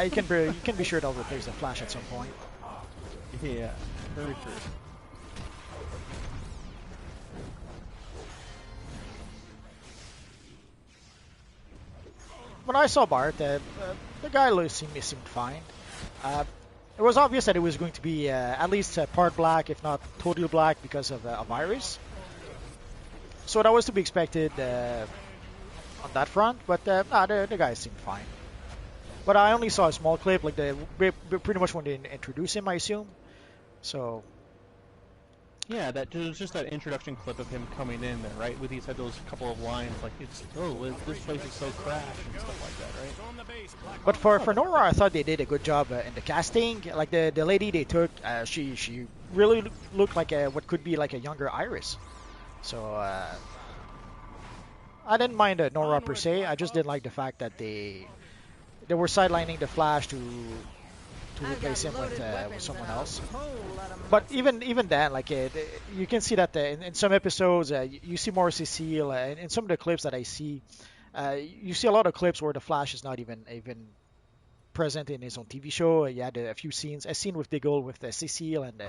you can be sure they'll replace the Flash at some point. Yeah, very true. When I saw Bart, the guy seemed fine. It was obvious that it was going to be at least part black, if not totally black, because of Iris. So that was to be expected on that front, but the guy seemed fine. But I only saw a small clip, like pretty much when they introduced him, I assume. So. Yeah, that was just that introduction clip of him coming in there, right? With he said those couple of lines like, "It's this place is so crash" and stuff like that, right? But for Nora, I thought they did a good job in the casting. Like the lady they took, she really looked like what could be like a younger Iris. So I didn't mind Nora per se. I just didn't like the fact that they were sidelining the Flash to replace him with someone else. But even then, like you can see that in some episodes, you see more Cecile. In some of the clips that I see, you see a lot of clips where the Flash is not even present in his own TV show. You had a few scenes, a scene with Diggle with Cecile and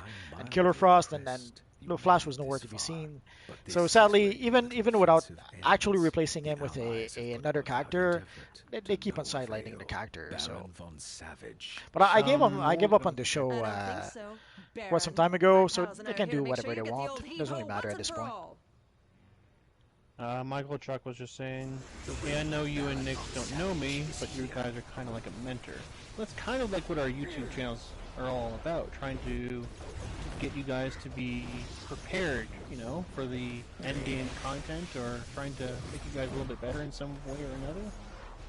Killer Frost, and then the Flash was nowhere to be seen. So sadly, even without actually replacing him with another character, they keep on sidelining the character. So, but I gave up on the show quite some time ago. So they can do whatever they want. It doesn't really matter at this point. Michael Chuck was just saying, "Okay, I know you and Nick don't know me, but you guys are kind of like a mentor." That's kind of like what our YouTube channels are all about, trying to get you guys to be prepared, you know, for the end game content, or trying to make you guys a little bit better in some way or another.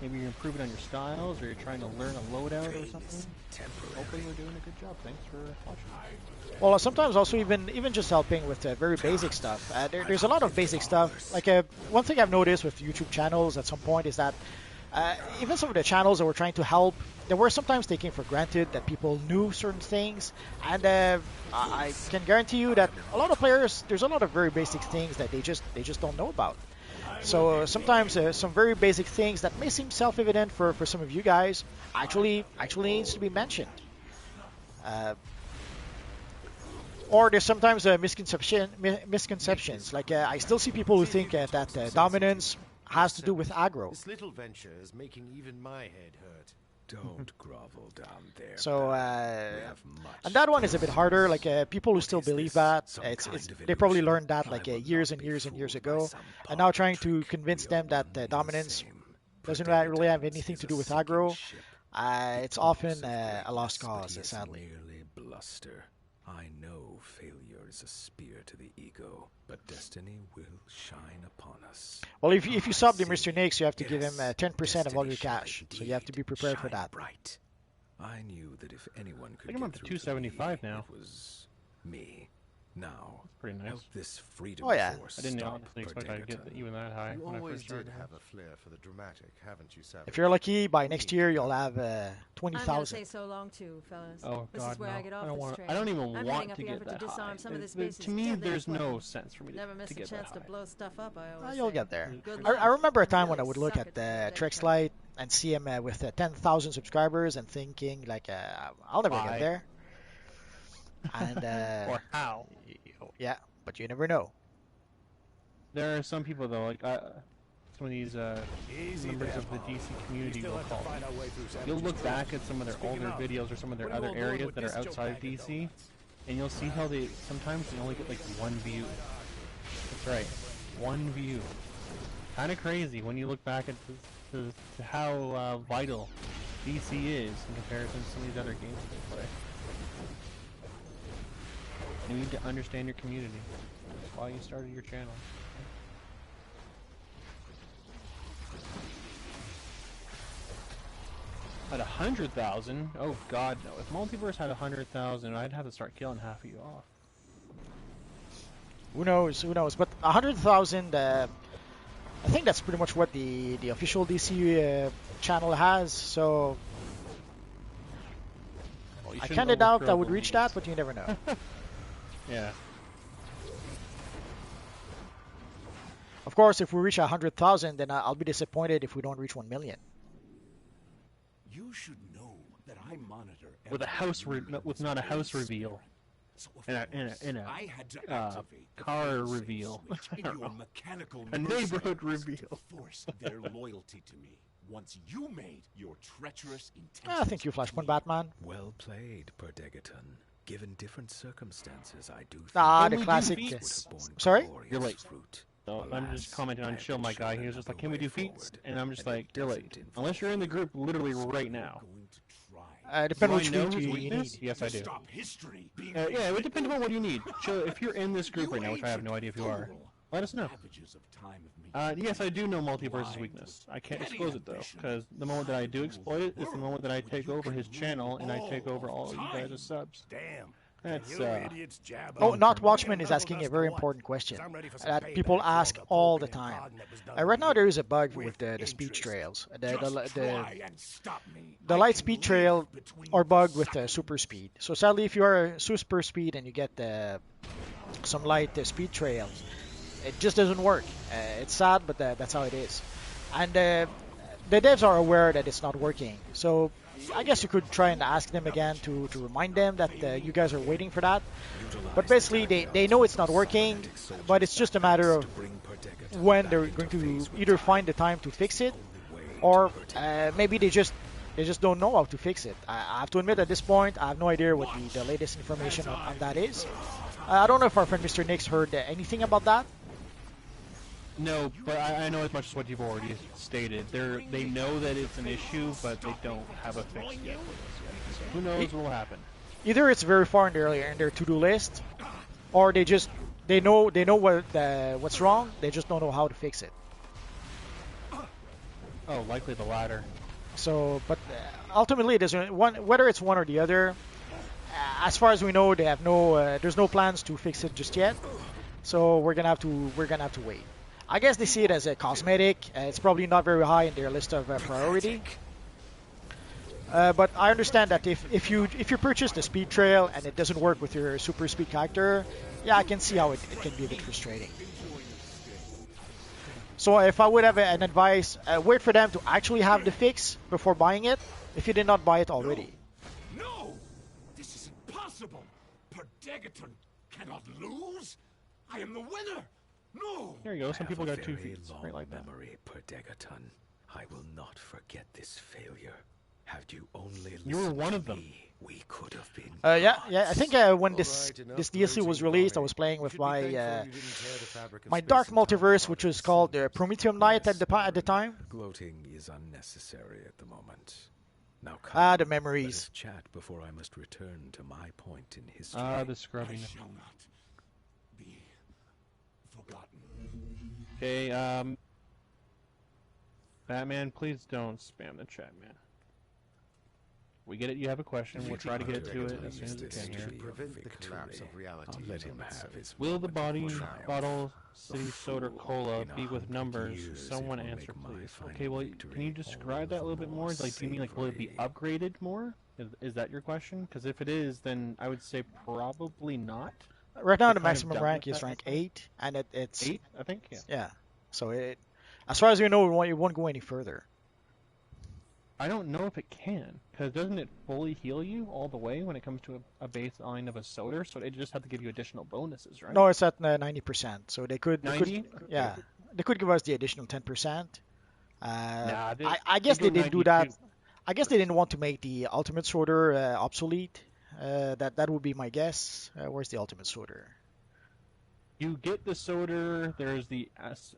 Maybe you're improving on your styles, or you're trying to learn a loadout or something. Hopefully we're doing a good job. Thanks for watching. Well, sometimes also even just helping with very basic stuff. There's a lot of basic stuff. Like one thing I've noticed with YouTube channels at some point is that even some of the channels that were trying to help, they were sometimes taking for granted that people knew certain things, and I can guarantee you that a lot of players, there's a lot of very basic things that they just don't know about. So sometimes some very basic things that may seem self-evident for some of you guys actually needs to be mentioned. Or there's sometimes misconceptions. Like I still see people who think that dominance has to do with aggro. This little venture is making even my head hurt. Don't grovel down there. So, and that one is a bit harder. Like people who still believe that, they probably learned that like years and years and years ago, and now trying to convince them that dominance doesn't really have anything to do with aggro. It's often a lost cause, sadly. Merely bluster. I know failure is a spear to the ego, but destiny will shine upon us. Well, if you sub the Mr. Nix, you have to give him 10% of all your cash, so you have to be prepared for that. Right. I knew that if anyone could I think I'm up to 275 now. It was me. Now, pretty nice. This freedom force I didn't honestly expect I'd get even that high. You when I always first started. did have a flair for the dramatic, haven't you, Savage? If you're lucky, by next year you'll have 20,000. I'm gonna say so long too, fellas. Oh This God, is where no. I get off I don't this want. train. I don't even I'm want heading up to the get effort that to disarm high. some of this To base's me, deadliest there's no weapons. sense for me Never to miss a get chance that to high. blow stuff up. I always You'll say. get there. Good I luck. remember a time I when I really would look suck at this Trex daytime. Light and see him with 10,000 subscribers and thinking like, I'll never get there. And Or how? yeah, but you never know. There are some people though, like some of these members of the DC community will call them. You'll look back at some of their older videos or some of their other areas that are outside of DC, and you'll see how they sometimes they only get like 1 view. That's right, 1 view. Kind of crazy when you look back at to how vital DC is in comparison to some of these other games they play. You need to understand your community. That's why you started your channel. At 100,000? Oh god no. If Multiverse had 100,000, I'd have to start killing half of you off. Who knows? Who knows? But 100,000, I think that's pretty much what the official DC channel has. So Well, I kind of doubt I would reach that, but you never know. Yeah. Of course, if we reach 100,000, then I'll be disappointed if we don't reach 1 million. You should know that I monitor With a house, with not a house reveal, and a car reveal, a neighborhood reveal. Force their loyalty to me. Once you made your treacherous intentions. I think you Flashpoint Batman. Well played, Perdegaton. Given different circumstances, I do think Ah, the classic. Sorry? You're late. So I'm just commenting on Chill My Guy. He was just like, can we do feats? And I'm just like, you're late. Unless you're in the group literally right now. Depending on which know feat his you weakness? need. Yes, I do. Yeah, it would depend on what you need. So if you're in this group right now, which I have no idea if you are, let us know. Yes, I do know Multiverse's weakness. I can't disclose it though, because the moment that I do exploit it is the moment that I take over his channel and I take over all of you guys as subs. Damn. That's Oh, Not Watchman is asking a very important question that people ask all the time. Right now there is a bug with the speed trails. The light speed trail are bugged with super speed. So sadly, if you are super speed and you get some light speed trails, it just doesn't work. It's sad, but that's how it is. And the devs are aware that it's not working. So I guess you could try and ask them again to remind them that you guys are waiting for that. But basically, they know it's not working, but it's just a matter of when they're going to either find the time to fix it, or maybe they just don't know how to fix it. I have to admit, at this point, I have no idea what the latest information on that is. I don't know if our friend Mr. Nix heard anything about that. No, but I know as much as what you've already stated. They know that it's an issue, but they don't have a fix yet. So who knows what will happen? Either it's very far in their to-do list, or they know what's wrong. They just don't know how to fix it. Oh, likely the latter. So, but ultimately, it doesn't. Whether it's one or the other, as far as we know, they have there's no plans to fix it just yet. So we're gonna have to wait. I guess they see it as a cosmetic. It's probably not very high in their list of priority. But I understand that if you purchase the speed trail and it doesn't work with your super speed character, yeah, I can see how it can be a bit frustrating. So if I would have an advice, wait for them to actually have the fix before buying it, if you did not buy it already. No! This is impossible! Perdegaton cannot lose! I am the winner! No! There you go. Some people got 2 feet right like that. Memory, Perdegaton. I will not forget this failure. Had you only You were one of them. We could have been. Yeah. I think when this DLC was released, I was playing with my Dark Multiverse, which was called Prometheum Knight at the time. Gloating is unnecessary at the moment. Now the memories. Let us chat before I must return to my point in history. The scrubbing. I shall not be forgotten. Okay, Batman, please don't spam the chat, man. We get it, you have a question, we'll try to get to it as soon as we can here. Prevent the collapse of reality. I'll let him have his Will the moment of bottle City A Soda fool Cola in be with 100 numbers? years Someone it will answer, make my please. final Okay, well, victory can you describe that a little bit more? Like, do you mean, like, will it be upgraded more? Is that your question? Because if it is, then I would say probably not. Right now, They're the kind of maximum done rank with is that, rank I think. 8, and it's 8, I think? Yeah. Yeah. So as far as we know, it won't go any further. I don't know if it can, because doesn't it fully heal you all the way when it comes to a baseline of a soda? So they just have to give you additional bonuses, right? No, it's at 90%. So they could. 90? Yeah. They could give us the additional 10%. Nah, I they guess go they didn't do that. 92. I guess they didn't want to make the ultimate sorter obsolete. That would be my guess. Where's the ultimate sorter? You get the soda. There's the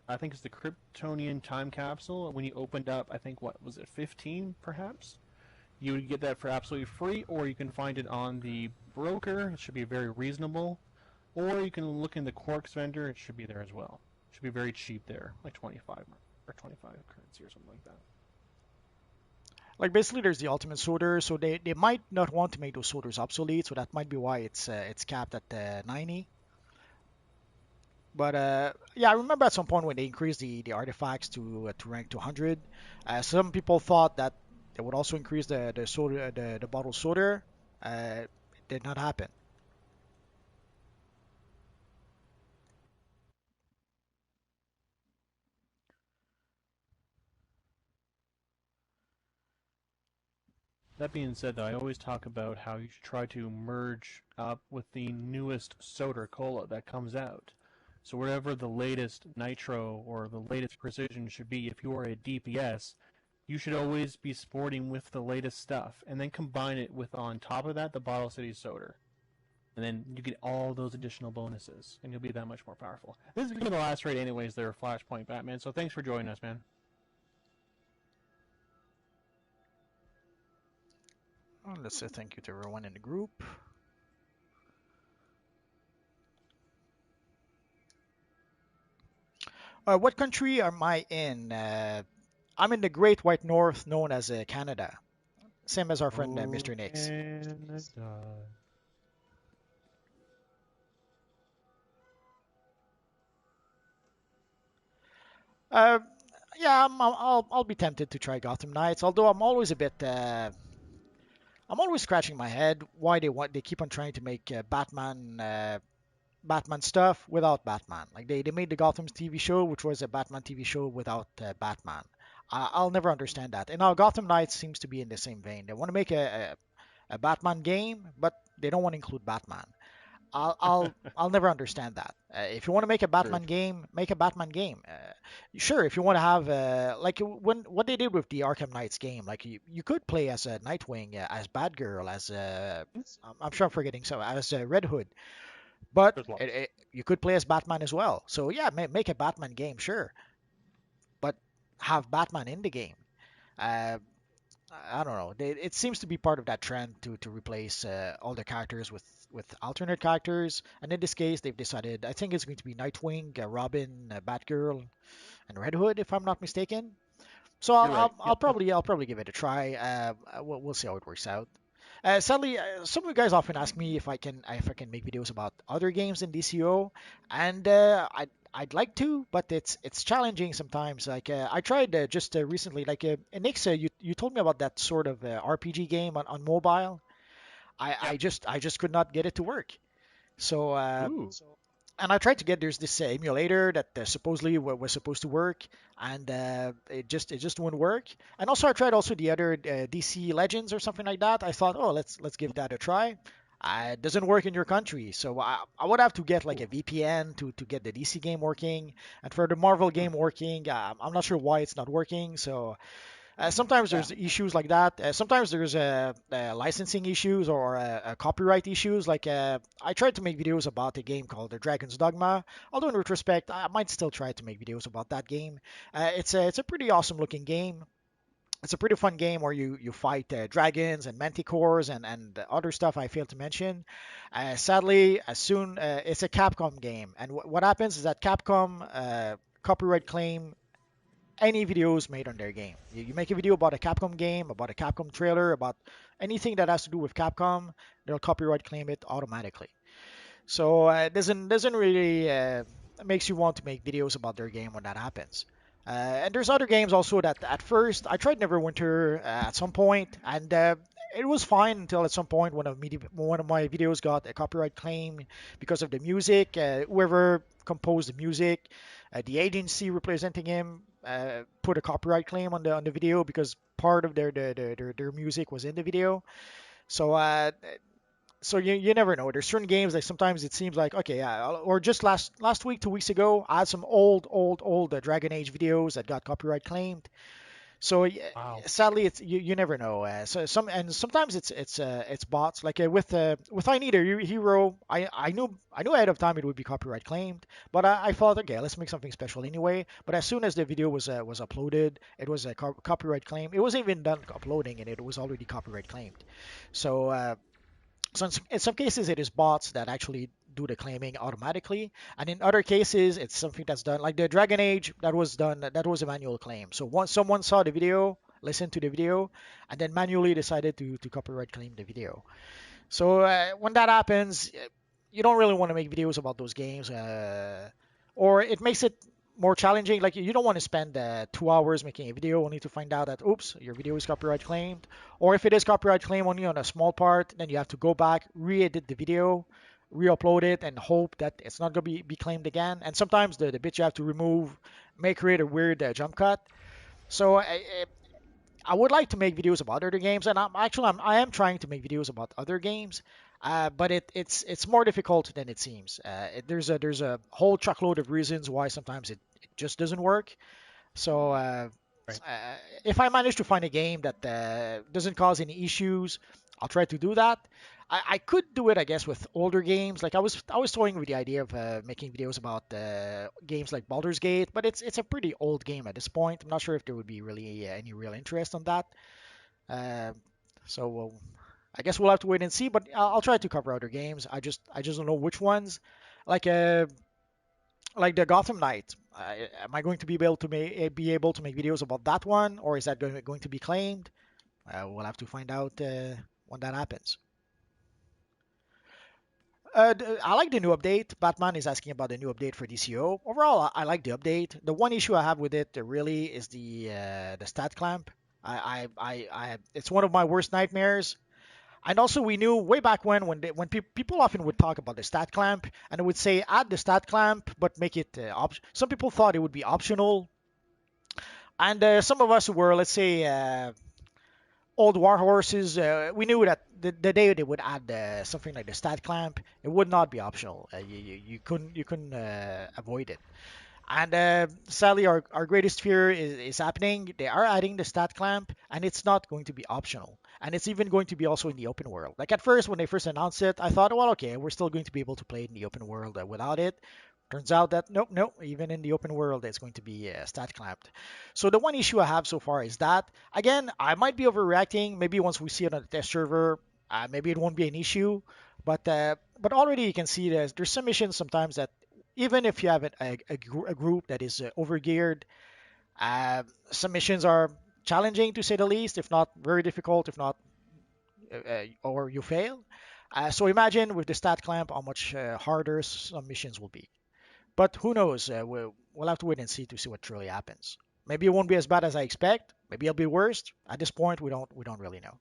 I think it's the Kryptonian time capsule. When you opened up, I think what was it, 15 perhaps? You would get that for absolutely free, or you can find it on the broker. It should be very reasonable, or you can look in the Quarks vendor. It should be there as well. It should be very cheap there, like 25 or 25 currency or something like that. Like basically, there's the ultimate sorter, so they might not want to make those sorters obsolete, so that might be why it's capped at 90. But yeah, I remember at some point when they increased the artifacts to rank to 100, some people thought that they would also increase the sorter the bottle sorter. It did not happen. That being said, though, I always talk about how you should try to merge up with the newest soda cola that comes out. So wherever the latest nitro or the latest precision should be, if you are a DPS, you should always be sporting with the latest stuff, and then combine it with, on top of that, the Bottle City soda. And then you get all those additional bonuses, and you'll be that much more powerful. This is going to be the last raid anyways there, Flashpoint Batman, so thanks for joining us, man. Let's say thank you to everyone in the group. What country am I in? I'm in the Great White North, known as Canada. Same as our friend Mr. Nix. Canada. Uh, yeah, I'll be tempted to try Gotham Knights, although I'm always a bit I'm always scratching my head why they keep on trying to make Batman stuff without Batman. Like they made the Gotham TV show, which was a Batman TV show without Batman. I'll never understand that. And now Gotham Knights seems to be in the same vein. They want to make a Batman game, but they don't want to include Batman. I'll never understand that. If you want to make a Batman game, make a Batman game. Sure, if you want to have like when what they did with the Arkham Knights game, like you could play as a Nightwing, as Batgirl, as I'm sure I'm forgetting so as Red Hood, but you could play as Batman as well. So yeah, make a Batman game, sure, but have Batman in the game. Uh, I don't know. It seems to be part of that trend to replace all the characters with alternate characters. And in this case, they've decided. I think it's going to be Nightwing, Robin, Batgirl, and Red Hood, if I'm not mistaken. So I'll probably give it a try. We'll see how it works out. Sadly, some of you guys often ask me if I can make videos about other games in DCO, and I'd like to, but it's challenging sometimes. Like I tried just recently, like Nix, you told me about that sort of RPG game on mobile. I just could not get it to work. So and I tried to get there's this emulator that supposedly was supposed to work, and it just wouldn't work. And also I tried also the other DC Legends or something like that. I thought, oh, let's give that a try. It doesn't work in your country, so I would have to get like a VPN to get the DC game working, and for the Marvel game working, I'm not sure why it's not working. So sometimes there's issues like that. Sometimes there's licensing issues or copyright issues. Like I tried to make videos about a game called Dragon's Dogma. Although in retrospect, I might still try to make videos about that game. It's a pretty awesome looking game. It's a pretty fun game where you fight dragons and manticores and other stuff I failed to mention. Sadly, as soon it's a Capcom game, and what happens is that Capcom copyright claim any videos made on their game. You make a video about a Capcom game, about a Capcom trailer, about anything that has to do with Capcom, they'll copyright claim it automatically. So it doesn't really makes you want to make videos about their game when that happens. And there's other games also that at first I tried Neverwinter at some point, and it was fine until at some point one of my videos got a copyright claim because of the music. Whoever composed the music, the agency representing him put a copyright claim on the video because part of their music was in the video. So So you never know. There's certain games that sometimes it seems like okay, yeah. Or just last week, 2 weeks ago, I had some old Dragon Age videos that got copyright claimed. So Wow. sadly, it's you never know. Sometimes it's bots. Like with I Need a Hero, I knew ahead of time it would be copyright claimed, but I thought okay, let's make something special anyway. But as soon as the video was uploaded, it was a copyright claim. It wasn't even done uploading, and it was already copyright claimed. So. So in some cases, it is bots that actually do the claiming automatically, and in other cases, it's something that's done. Like the Dragon Age, that was done. That was a manual claim. So once someone saw the video, listened to the video, and then manually decided to copyright claim the video. So when that happens, you don't really want to make videos about those games, or it makes it more challenging. Like you don't want to spend 2 hours making a video only to find out that oops, your video is copyright claimed. Or if it is copyright claimed only on a small part, then you have to go back, re-edit the video, re-upload it, and hope that it's not gonna be claimed again. And sometimes the bits you have to remove may create a weird jump cut. So I would like to make videos about other games, and I am trying to make videos about other games, but it's more difficult than it seems. There's a whole truckload of reasons why sometimes it just doesn't work. So Right. if I manage to find a game that doesn't cause any issues, I'll try to do that. I could do it, I guess, with older games. Like I was toying with the idea of making videos about games like Baldur's Gate, but it's a pretty old game at this point. I'm not sure if there would be really any real interest on that. Uh, so I guess we'll have to wait and see. But I'll try to cover other games. I just don't know which ones. Like like the Gotham Knight. Am I going to be able to make videos about that one, or is that going to be claimed? We'll have to find out when that happens. I like the new update. Batman is asking about the new update for DCO. Overall, I like the update. The one issue I have with it really is the stat clamp. It's one of my worst nightmares. And also, we knew way back when people often would talk about the stat clamp, and it would say add the stat clamp, but make it some people thought it would be optional, and some of us who were, let's say, old war horses, we knew that the day they would add something like the stat clamp, it would not be optional. You couldn't avoid it. And sadly, our greatest fear is happening. They are adding the stat clamp, and it's not going to be optional. And it's even going to be also in the open world. Like at first, when they first announced it, I thought, well, okay, we're still going to be able to play it in the open world without it. Turns out that nope, even in the open world, it's going to be stat clamped. So the one issue I have so far is that, again, I might be overreacting. Maybe once we see it on the test server, maybe it won't be an issue. But already you can see there's some missions sometimes that even if you have a group that is overgeared, some missions are challenging to say the least, if not very difficult, if not, or you fail. So imagine with the stat clamp how much harder some missions will be. But who knows? We'll have to wait and see what truly happens. Maybe it won't be as bad as I expect. Maybe it'll be worse. At this point, we don't really know.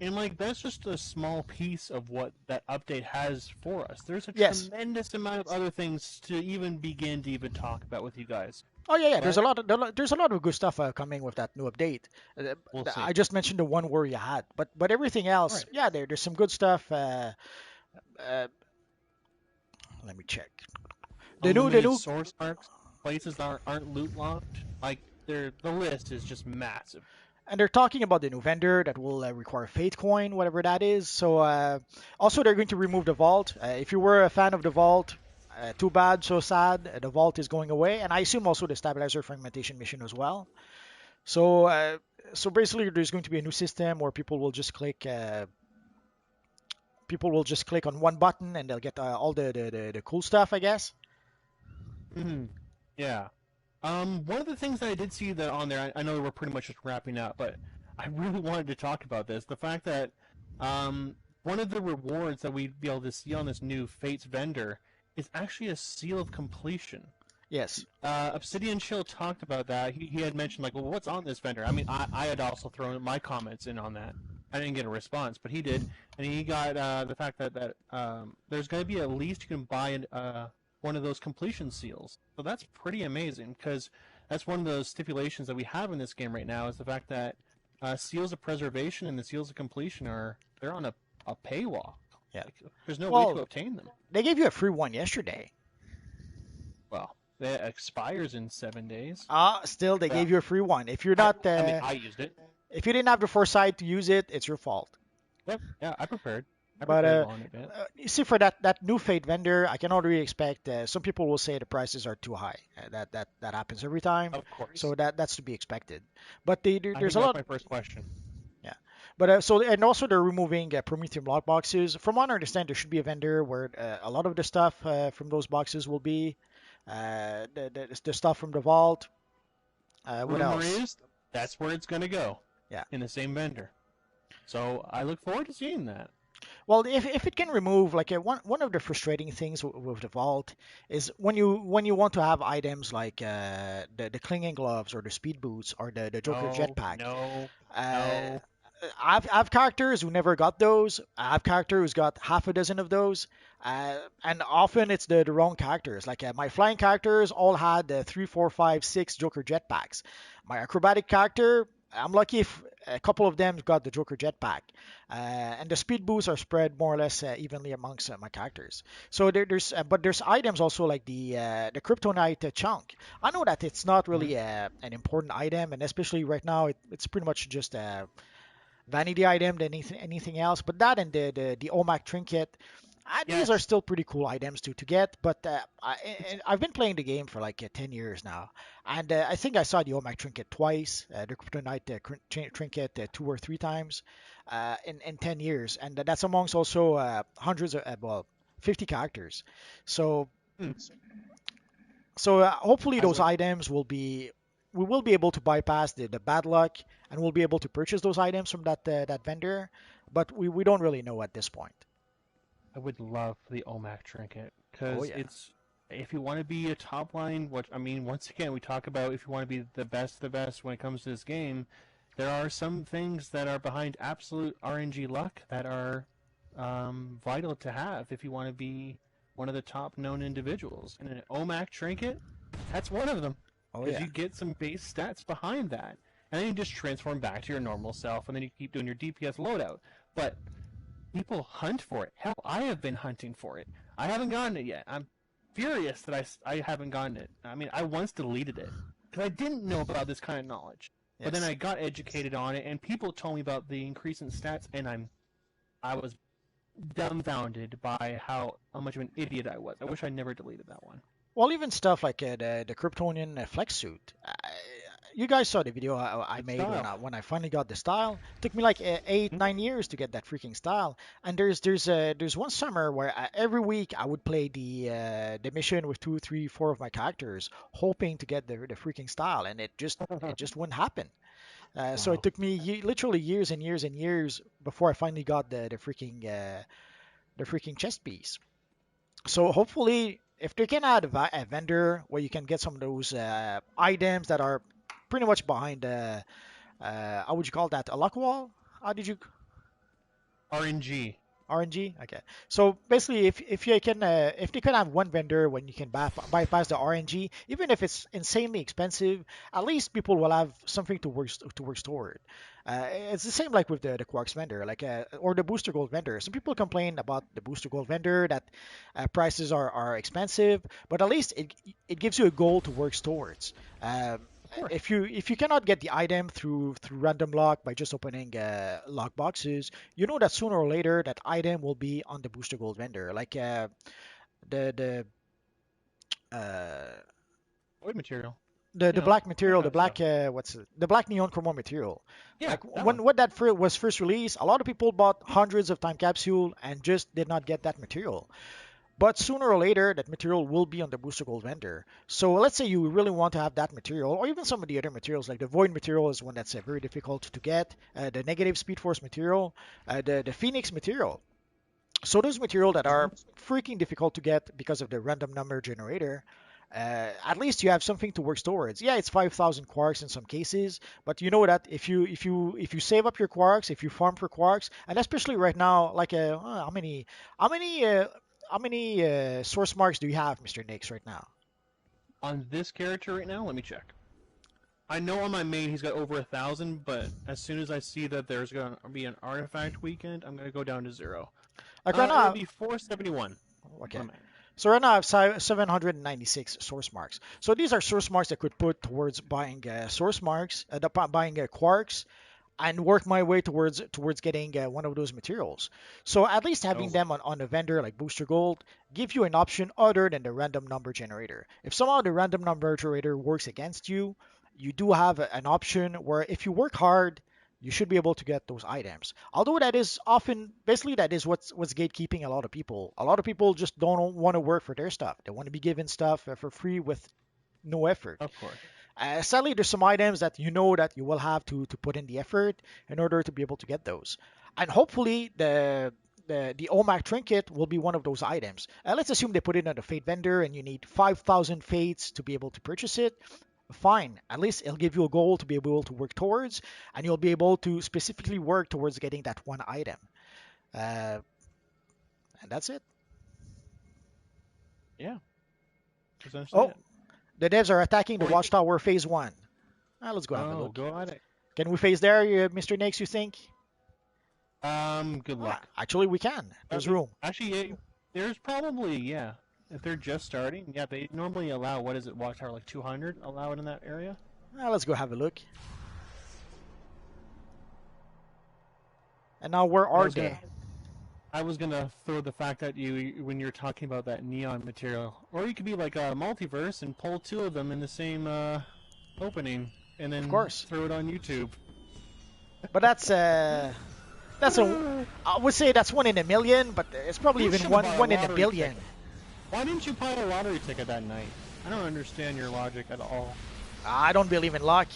And like that's just a small piece of what that update has for us. There's a Yes. tremendous amount of other things to even begin to even talk about with you guys. Oh yeah, yeah. But There's a lot of good stuff coming with that new update. we'll see. I just mentioned the one where you had, but everything else, Right. yeah, there's some good stuff. Uh, Let me check. The new source marks, places that aren't loot locked. Like the list is just massive. and they're talking about the new vendor that will require Fate Coin, whatever that is. So also they're going to remove the vault. If you were a fan of the vault, too bad, so sad. The vault is going away, and I assume also the stabilizer fragmentation mission as well. So so basically, there's going to be a new system where people will just click on one button and they'll get all the cool stuff, I guess. Yeah. One of the things that I did see that on there, I know we're pretty much just wrapping up, but I really wanted to talk about this. The fact that one of the rewards that we'd be able to see on this new Fates vendor is actually a seal of completion. Yes. Obsidian Chill talked about that. He had mentioned, like, well, what's on this vendor? I mean, I had also thrown my comments in on that. I didn't get a response, but he did. And he got the fact that there's going to be at least you can buy one of those completion seals. So that's pretty amazing, because that's one of those stipulations that we have in this game right now, is the fact that seals of preservation and the seals of completion they're on a a paywall. Yeah. Like, there's no way Well, to obtain them. they gave you a free one yesterday. Well, that expires in 7 days. Still, they Yeah. gave you a free one. If you're not, I mean, I used it. if you didn't have the foresight to use it, it's your fault. Yep. Yeah, I prepared. But On it, yeah. you see, for that new Fate vendor, I cannot really expect. Some people will say the prices are too high. That happens every time. Of course. So that's to be expected. But there's a that's lot. my first question. Yeah. But so and also they're removing Prometheum lock boxes. From what I understand, there should be a vendor where a lot of the stuff from those boxes will be the stuff from the vault. What Rumor else? is that's where it's going to go. Yeah. In the same vendor. So I look forward to seeing that. Well, if it can remove like one of the frustrating things with the vault is when you want to have items like the clinging gloves or the speed boots or the Joker jetpack. No. I've characters who never got those. I have character who's got half a dozen of those, and often it's the wrong characters. Like my flying characters all had 3, 4, 5, 6 Joker jetpacks. My acrobatic character, I'm lucky if a couple of them got the Joker jetpack, and the speed boosts are spread more or less evenly amongst my characters. So there's items also like the Kryptonite chunk. I know that it's not really an important item, and especially right now it's pretty much just a vanity item than anything else. But that and the OMAC trinket. These are still pretty cool items to get, but I've been playing the game for like 10 years now, and I think I saw the OMAC trinket twice, the Kryptonite trinket 2 or 3 times in 10 years, and that's amongst also hundreds of, 50 characters. So, hopefully those items we will be able to bypass the bad luck, and we'll be able to purchase those items from that vendor, but we don't really know at this point. I would love the OMAC trinket because it's if you want to be a top line. What I mean, once again, we talk about if you want to be the best when it comes to this game. There are some things that are behind absolute RNG luck that are vital to have if you want to be one of the top known individuals. And an OMAC trinket, that's one of them. Because you get some base stats behind that, and then you just transform back to your normal self, and then you keep doing your DPS loadout. But people hunt for it. Hell, I have been hunting for it. I haven't gotten it yet. I'm furious that I haven't gotten it. I mean, I once deleted it because I didn't know about this kind of knowledge. Yes. But then I got educated on it, and people told me about the increase in stats, and I was dumbfounded by how much of an idiot I was. I wish I never deleted that one. Well, even stuff like the Kryptonian flex suit. You guys saw the video I made when I finally got the style. It took me like 8-9 years to get that freaking style. And there's one summer where every week I would play the mission with 2, 3, 4 of my characters, hoping to get the freaking style, and it just wouldn't happen. So it took me literally years and years and years before I finally got the freaking chest piece. So hopefully, if they can add a vendor where you can get some of those items that are pretty much behind how would you call that? A luck wall? How did you? RNG. RNG? Okay. So basically, if they can have one vendor when you can bypass the RNG, even if it's insanely expensive, at least people will have something to work toward. It's the same like with the Quarks vendor, or the Booster Gold vendor. Some people complain about the Booster Gold vendor that prices are expensive, but at least it gives you a goal to work towards. If you cannot get the item through random lock by just opening lock boxes, you know that sooner or later that item will be on the Booster Gold vendor, like the void material. The black material, the black the black neon chroma material. Yeah, like when that was first released, a lot of people bought hundreds of time capsule and just did not get that material. But sooner or later, that material will be on the Booster Gold vendor. So let's say you really want to have that material, or even some of the other materials, like the Void material is one that's very difficult to get, the Negative Speed Force material, the Phoenix material. So those material that are freaking difficult to get because of the random number generator, at least you have something to work towards. Yeah, it's 5,000 quarks in some cases, but you know that if you save up your quarks, if you farm for quarks, and especially right now, like how many source marks do you have, Mr. Nix, right now? On this character right now, let me check. I know on my main he's got over 1,000, but as soon as I see that there's going to be an artifact weekend, I'm going to go down to 0. Like right It'll now, be 471. okay. So right now I have 796 source marks. So these are source marks I could put towards buying source marks, buying quarks, and work my way towards getting one of those materials. So at least having them on a vendor like Booster Gold give you an option other than the random number generator. If somehow the random number generator works against you, you do have an option where if you work hard, you should be able to get those items. Although that is often, basically that is what's gatekeeping a lot of people. A lot of people just don't want to work for their stuff. They want to be given stuff for free with no effort. Of course. Sadly, there's some items that you know that you will have to put in the effort in order to be able to get those. And hopefully the OMAC trinket will be one of those items. Let's assume they put it on a Fate vendor and you need 5,000 Fates to be able to purchase it. Fine, at least it'll give you a goal to be able to work towards, and you'll be able to specifically work towards getting that one item. And that's it. Yeah. Oh, the devs are attacking the Watchtower Phase 1. Let's go have a look. Go at it. Can we phase there, Mr. Nix, you think? Good luck. Actually, we can. There's room. Actually, there's probably, yeah. If they're just starting, yeah, they normally allow, what is it, Watchtower, like 200? Allow it in that area? Let's go have a look. And now, where are they? I was gonna throw the fact that when you're talking about that neon material, or you could be like a multiverse and pull 2 of them in the same opening, and then throw it on YouTube. But that's a, I would say that's 1 in a million, but it's probably even one in a billion. Why didn't you buy a lottery ticket that night? I don't understand your logic at all. I don't believe in luck.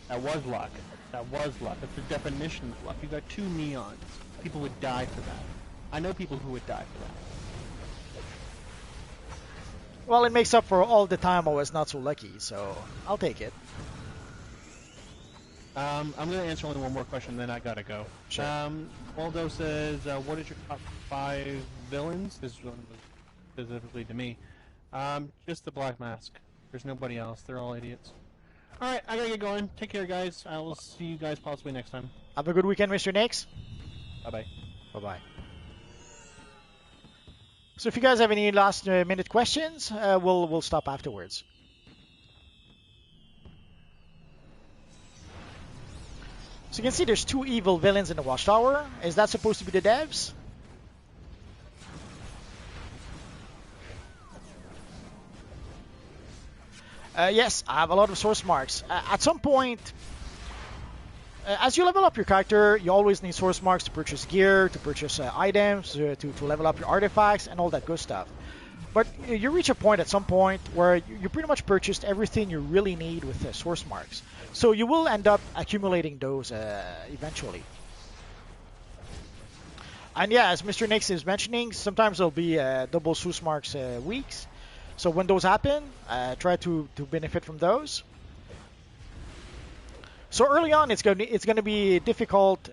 That was luck. That was luck. That's the definition of luck. You got 2 neons. People would die for that. I know people who would die for that. Well, it makes up for all the time I was not so lucky, so I'll take it. I'm going to answer only one more question, then I gotta go. Sure. Waldo says, what is your top 5 villains? This one was specifically to me. Just the Black Mask. There's nobody else. They're all idiots. Alright, I gotta get going. Take care, guys. I will see you guys possibly next time. Have a good weekend, Mr. Nix. Bye-bye. Bye-bye. So if you guys have any last minute questions, we'll stop afterwards. So you can see there's 2 evil villains in the Watchtower. Is that supposed to be the devs? Yes, I have a lot of source marks. At some point, as you level up your character, you always need source marks to purchase gear, to purchase items, to level up your artifacts, and all that good stuff. But you reach a point at some point where you pretty much purchased everything you really need with source marks. So you will end up accumulating those eventually. And yeah, as Mr. Nix is mentioning, sometimes there'll be double source marks weeks. So when those happen, try to benefit from those. So early on, it's going to be difficult,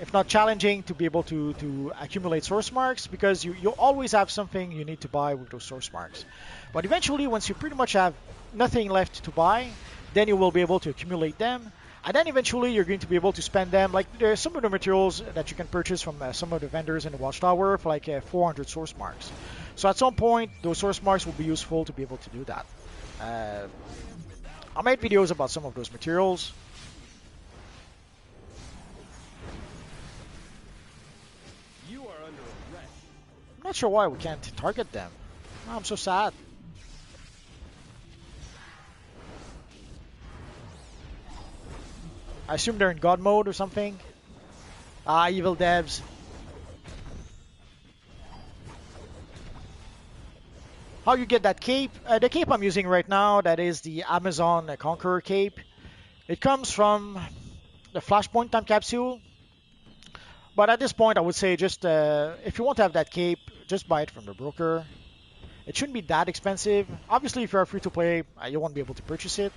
if not challenging, to be able to accumulate source marks, because you always have something you need to buy with those source marks. But eventually, once you pretty much have nothing left to buy, then you will be able to accumulate them. And then eventually you're going to be able to spend them. Like there's some of the materials that you can purchase from some of the vendors in the Watchtower for like 400 source marks. So at some point, those source marks will be useful to be able to do that. I made videos about some of those materials. You are under arrest. I'm not sure why we can't target them. Oh, I'm so sad. I assume they're in God mode or something. Evil devs. How you get that cape? The cape I'm using right now, that is the Amazon Conqueror cape. It comes from the Flashpoint time capsule. But at this point, I would say just if you want to have that cape, just buy it from the broker. It shouldn't be that expensive. Obviously, if you're free to play, you won't be able to purchase it.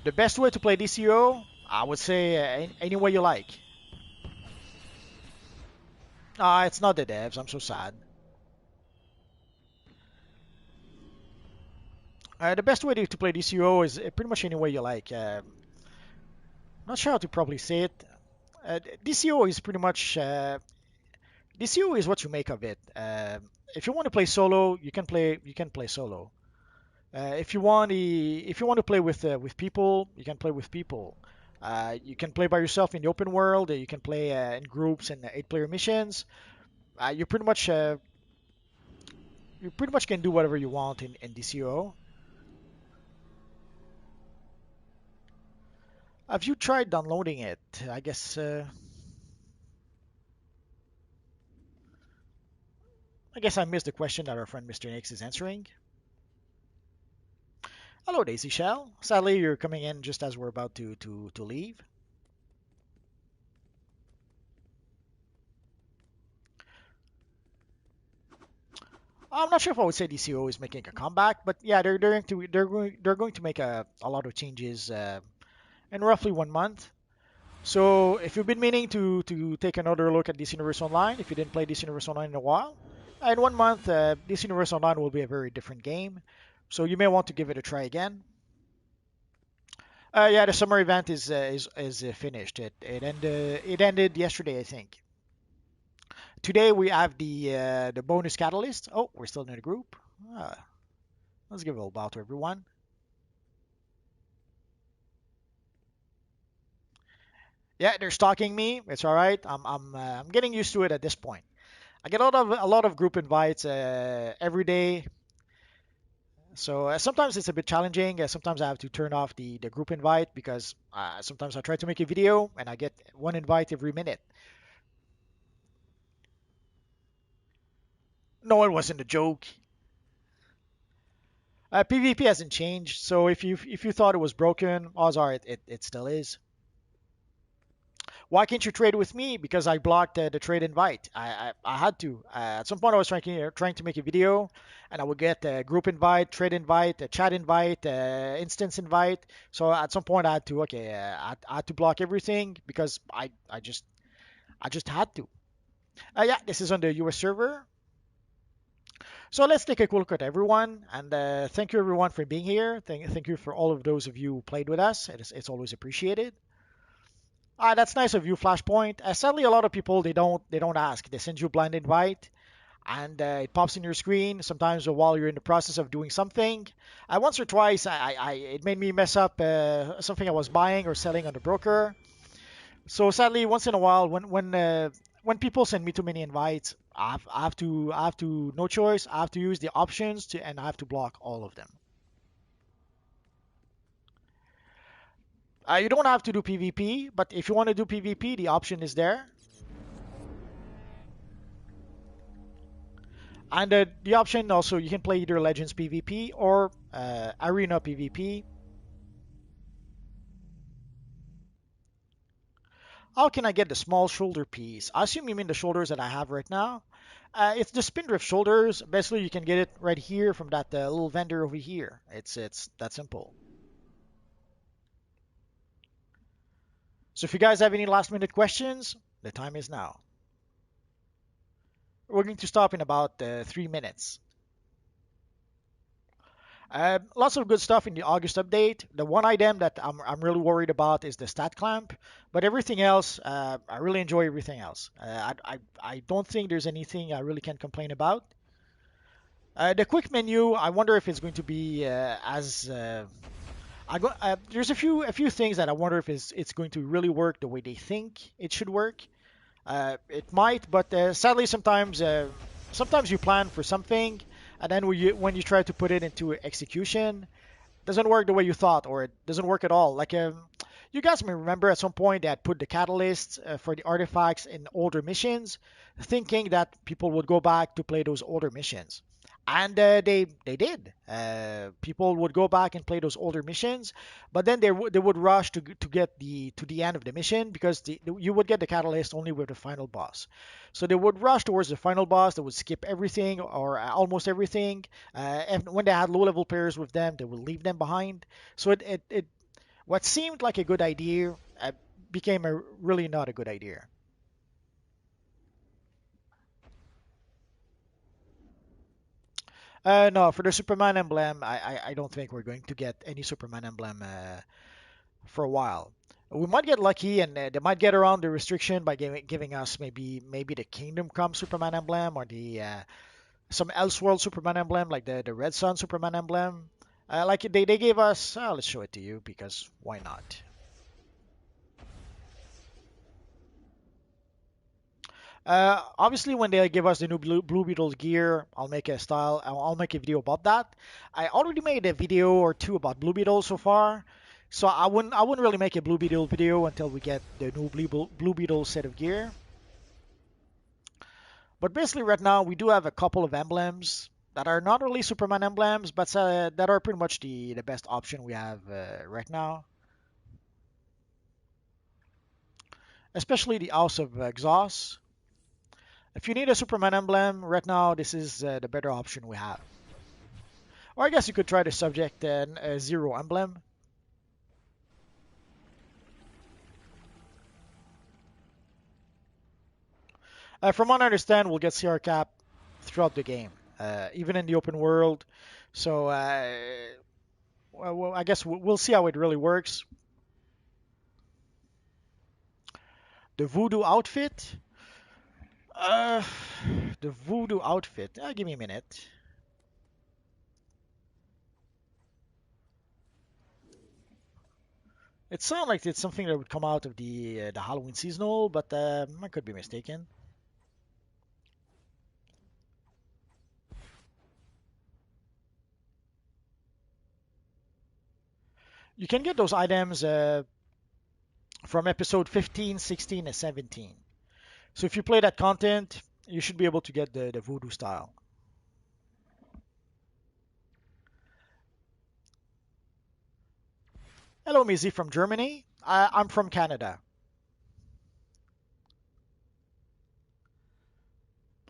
The best way to play DCUO, I would say any way you like. It's not the devs. I'm so sad. The best way to play DCUO is pretty much any way you like. Not sure how to probably say it. DCUO is pretty much DCUO is what you make of it. If you want to play solo, you can play solo. If you want to play with people, you can play with people. You can play by yourself in the open world. You can play in groups and 8-player missions. You pretty much can do whatever you want in DCO. Have you tried downloading it? I guess I missed the question that our friend Mr. Nix is answering. Hello, Daisy Shell. Sadly, you're coming in just as we're about to leave. I'm not sure if I would say DCO is making a comeback, but yeah, they're going to make a lot of changes in roughly 1 month. So if you've been meaning to take another look at DC Universe Online, if you didn't play DC Universe Online in a while, in 1 month, DC Universe Online will be a very different game. So you may want to give it a try again. Yeah, the summer event is finished. It ended yesterday, I think. Today we have the bonus catalyst. Oh, we're still in the group. Let's give a little bow to everyone. Yeah, they're stalking me. It's all right. I'm getting used to it at this point. I get a lot of group invites every day. So sometimes it's a bit challenging. Sometimes I have to turn off the group invite because sometimes I try to make a video and I get one invite every minute. No, it wasn't a joke. PvP hasn't changed, so if you thought it was broken, odds are it still is. Why can't you trade with me? Because I blocked the trade invite. I had to. At some point, I was trying to make a video, and I would get a group invite, trade invite, a chat invite, instance invite. So at some point, I had to I had to block everything because I just had to. Yeah, this is on the US server. So let's take a quick look at everyone, and thank you everyone for being here. Thank you for all of those of you who played with us. It's always appreciated. That's nice of you, Flashpoint. Sadly, a lot of people they don't ask. They send you a blind invite, and it pops in your screen. Sometimes while you're in the process of doing something. Once or twice, it made me mess up something I was buying or selling on the broker. So sadly, once in a while, when people send me too many invites, I have to no choice. I have to use the options and I have to block all of them. You don't have to do PvP, but if you want to do PvP, the option is there. And the option also, you can play either Legends PvP or Arena PvP. How can I get the small shoulder piece? I assume you mean the shoulders that I have right now. It's the Spindrift shoulders. Basically, you can get it right here from that little vendor over here. It's that simple. So if you guys have any last minute questions, the time is now. We're going to stop in about 3 minutes. Lots of good stuff in the August update. The one item that I'm really worried about is the stat clamp, but everything else, I really enjoy everything else. I don't think there's anything I really can complain about. The quick menu, I wonder if it's going to be there's a few things that I wonder if it's going to really work the way they think it should work. It might, but sadly sometimes you plan for something, and then when you try to put it into execution, it doesn't work the way you thought, or it doesn't work at all. Like you guys may remember at some point they had put the catalysts for the artifacts in older missions, thinking that people would go back to play those older missions. And they did. People would go back and play those older missions, but then they would rush to get to the end of the mission because you would get the catalyst only with the final boss. So they would rush towards the final boss. They would skip everything or almost everything. And when they had low level players with them, they would leave them behind. So it what seemed like a good idea became a really not a good idea. No, for the Superman emblem, I don't think we're going to get any Superman emblem for a while. We might get lucky, and they might get around the restriction by giving us maybe the Kingdom Come Superman emblem or the some Elseworld Superman emblem, like the Red Sun Superman emblem. Like they gave us. Let's show it to you because why not? Obviously, when they give us the new Blue Beetle gear, I'll make a style. I'll make a video about that. I already made a video or two about Blue Beetle so far, so I wouldn't really make a Blue Beetle video until we get the new Blue Beetle set of gear. But basically, right now we do have a couple of emblems that are not really Superman emblems, but that are pretty much the best option we have right now. Especially the House of Exhaust. If you need a Superman emblem, right now this is the better option we have. Or I guess you could try to subject a Zero emblem. From what I understand, we'll get CR cap throughout the game, even in the open world. So well, I guess we'll see how it really works. The Voodoo outfit. The Voodoo outfit. Give me a minute. It sounds like it's something that would come out of the Halloween seasonal, but I could be mistaken. You can get those items from episode 15, 16, and 17. So if you play that content, you should be able to get the Voodoo style. Hello, Mizzy from Germany. I'm from Canada.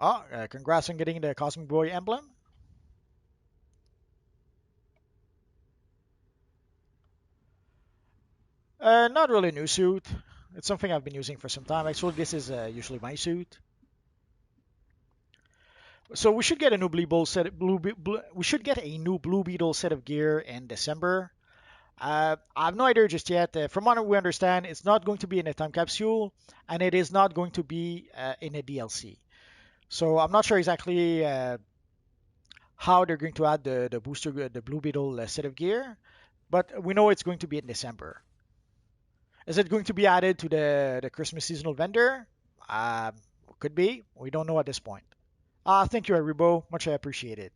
Oh, congrats on getting the Cosmic Boy emblem. Not really a new suit. It's something I've been using for some time. Actually, this is usually my suit. So we should get a new we should get a new Blue Beetle set of gear in December. I have no idea just yet. From what we understand, it's not going to be in a time capsule, and it is not going to be in a DLC. So I'm not sure exactly how they're going to add the Blue Beetle set of gear, but we know it's going to be in December. Is it going to be added to the Christmas seasonal vendor? Could be. We don't know at this point. Thank you, Aribo. Much appreciated.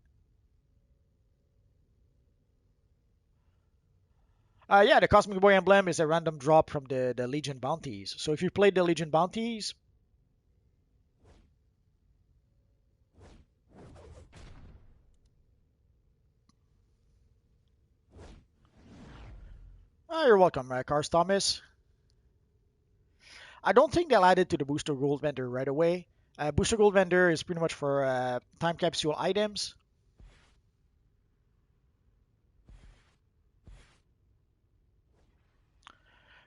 Yeah, the Cosmic Boy emblem is a random drop from the Legion bounties. So if you played the Legion bounties, you're welcome, Cars Thomas. I don't think they'll add it to the Booster Gold vendor right away. Booster Gold vendor is pretty much for time capsule items.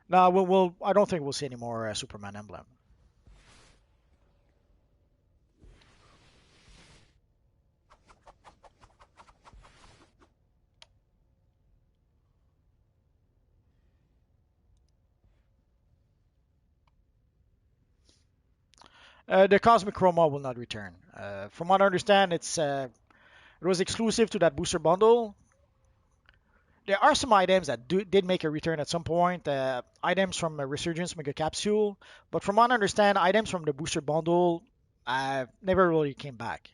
No, I don't think we'll see any more Superman emblem. The Cosmic Chroma will not return. From what I understand, it was exclusive to that booster bundle. There are some items that did make a return at some point. Items from Resurgence Mega Capsule, but from what I understand, items from the booster bundle never really came back.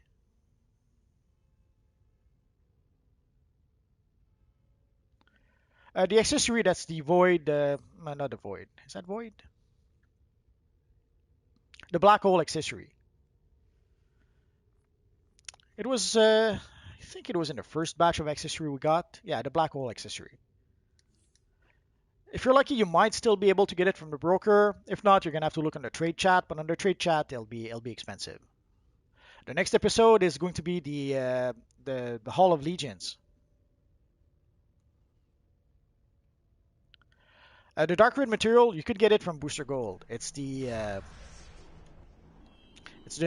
The accessory, that's the Void, not the Void. Is that Void? The Black Hole accessory. It was, I think it was in the first batch of accessory we got. Yeah, the Black Hole accessory. If you're lucky, you might still be able to get it from the broker. If not, you're gonna have to look on the trade chat. But on the trade chat, it'll be expensive. The next episode is going to be the Hall of Legions. The Dark Red material, you could get it from Booster Gold. It's the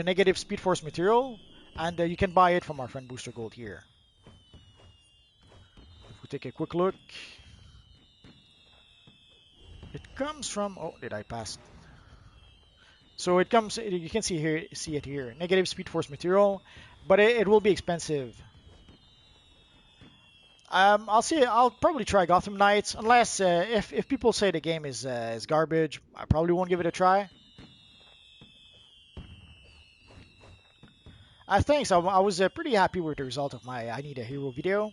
negative Speed Force material, and you can buy it from our friend Booster Gold here. take a quick look. It comes from. Oh, did I pass? So it comes. You can see here. See it here. Negative Speed Force material, but it will be expensive. I'll see. I'll probably try Gotham Knights, unless if people say the game is garbage, I probably won't give it a try. Thanks. I was pretty happy with the result of my I Need a Hero video.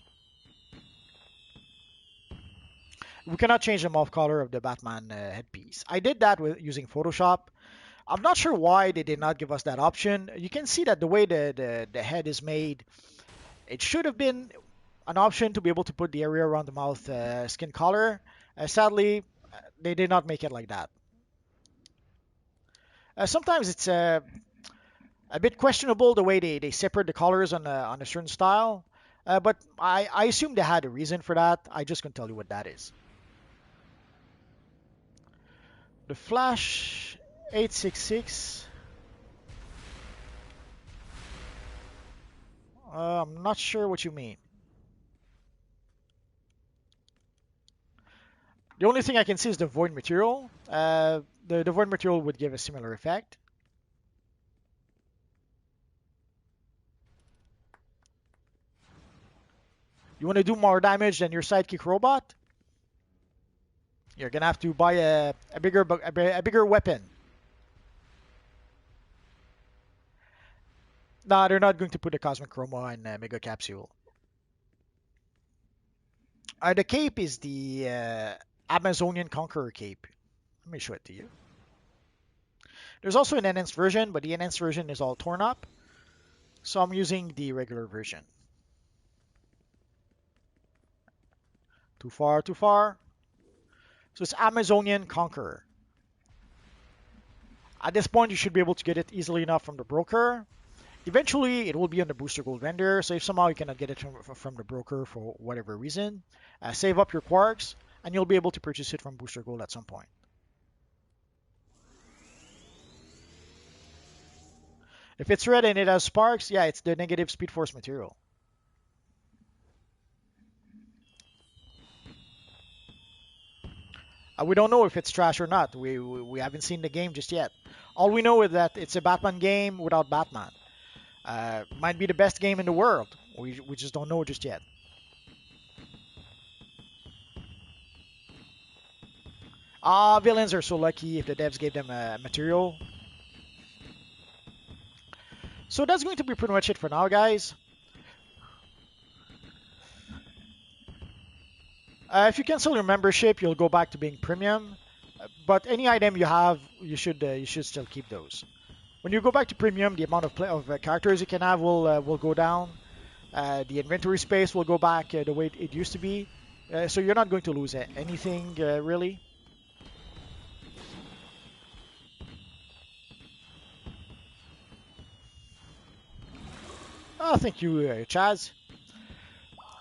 We cannot change the mauve color of the Batman headpiece. I did that with using Photoshop. I'm not sure why they did not give us that option. You can see that the way the head is made, it should have been an option to be able to put the area around the mouth skin color. Sadly, they did not make it like that. Sometimes it's a bit questionable the way they separate the colors on a certain style, but I assume they had a reason for that. I just can't tell you what that is. The Flash 866. I'm not sure what you mean. The only thing I can see is the void material. The void material would give a similar effect. You want to do more damage than your sidekick robot? You're gonna have to buy a bigger weapon. Nah, they're not going to put a Cosmic Chroma in Mega Capsule. The cape is the Amazonian Conqueror cape. Let me show it to you. There's also an enhanced version, but the enhanced version is all torn up. So I'm using the regular version. Too far, too far. So it's Amazonian Conqueror. At this point, you should be able to get it easily enough from the broker. Eventually, it will be on the Booster Gold vendor, so if somehow you cannot get it from the broker for whatever reason, save up your quarks, and you'll be able to purchase it from Booster Gold at some point. If it's red and it has sparks, yeah, it's the negative Speed Force material. We don't know if it's trash or not. We haven't seen the game just yet. All we know is that it's a Batman game without Batman. Might be the best game in the world. We just don't know just yet. Villains are so lucky if the devs gave them material. So that's going to be pretty much it for now, guys. If you cancel your membership, you'll go back to being premium. But any item you have, you should still keep those. When you go back to premium, the amount of characters you can have will go down. The inventory space will go back the way it used to be. So you're not going to lose anything really. Oh, thank you, Chaz.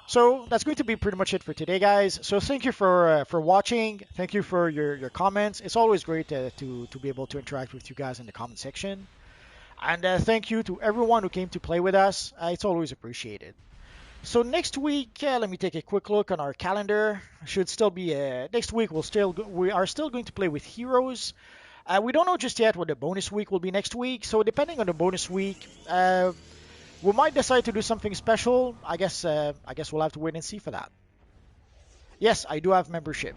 So that's going to be pretty much it for today, guys. So thank you for watching. Thank you for your comments. It's always great to be able to interact with you guys in the comment section. And thank you to everyone who came to play with us. It's always appreciated. So next week, let me take a quick look on our calendar. Should still be next week. We are still going to play with heroes. We don't know just yet what the bonus week will be next week. So depending on the bonus week, we might decide to do something special. I guess we'll have to wait and see for that. Yes, I do have membership.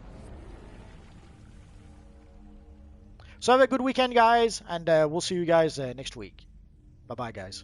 So have a good weekend, guys, and we'll see you guys next week. Bye-bye, guys.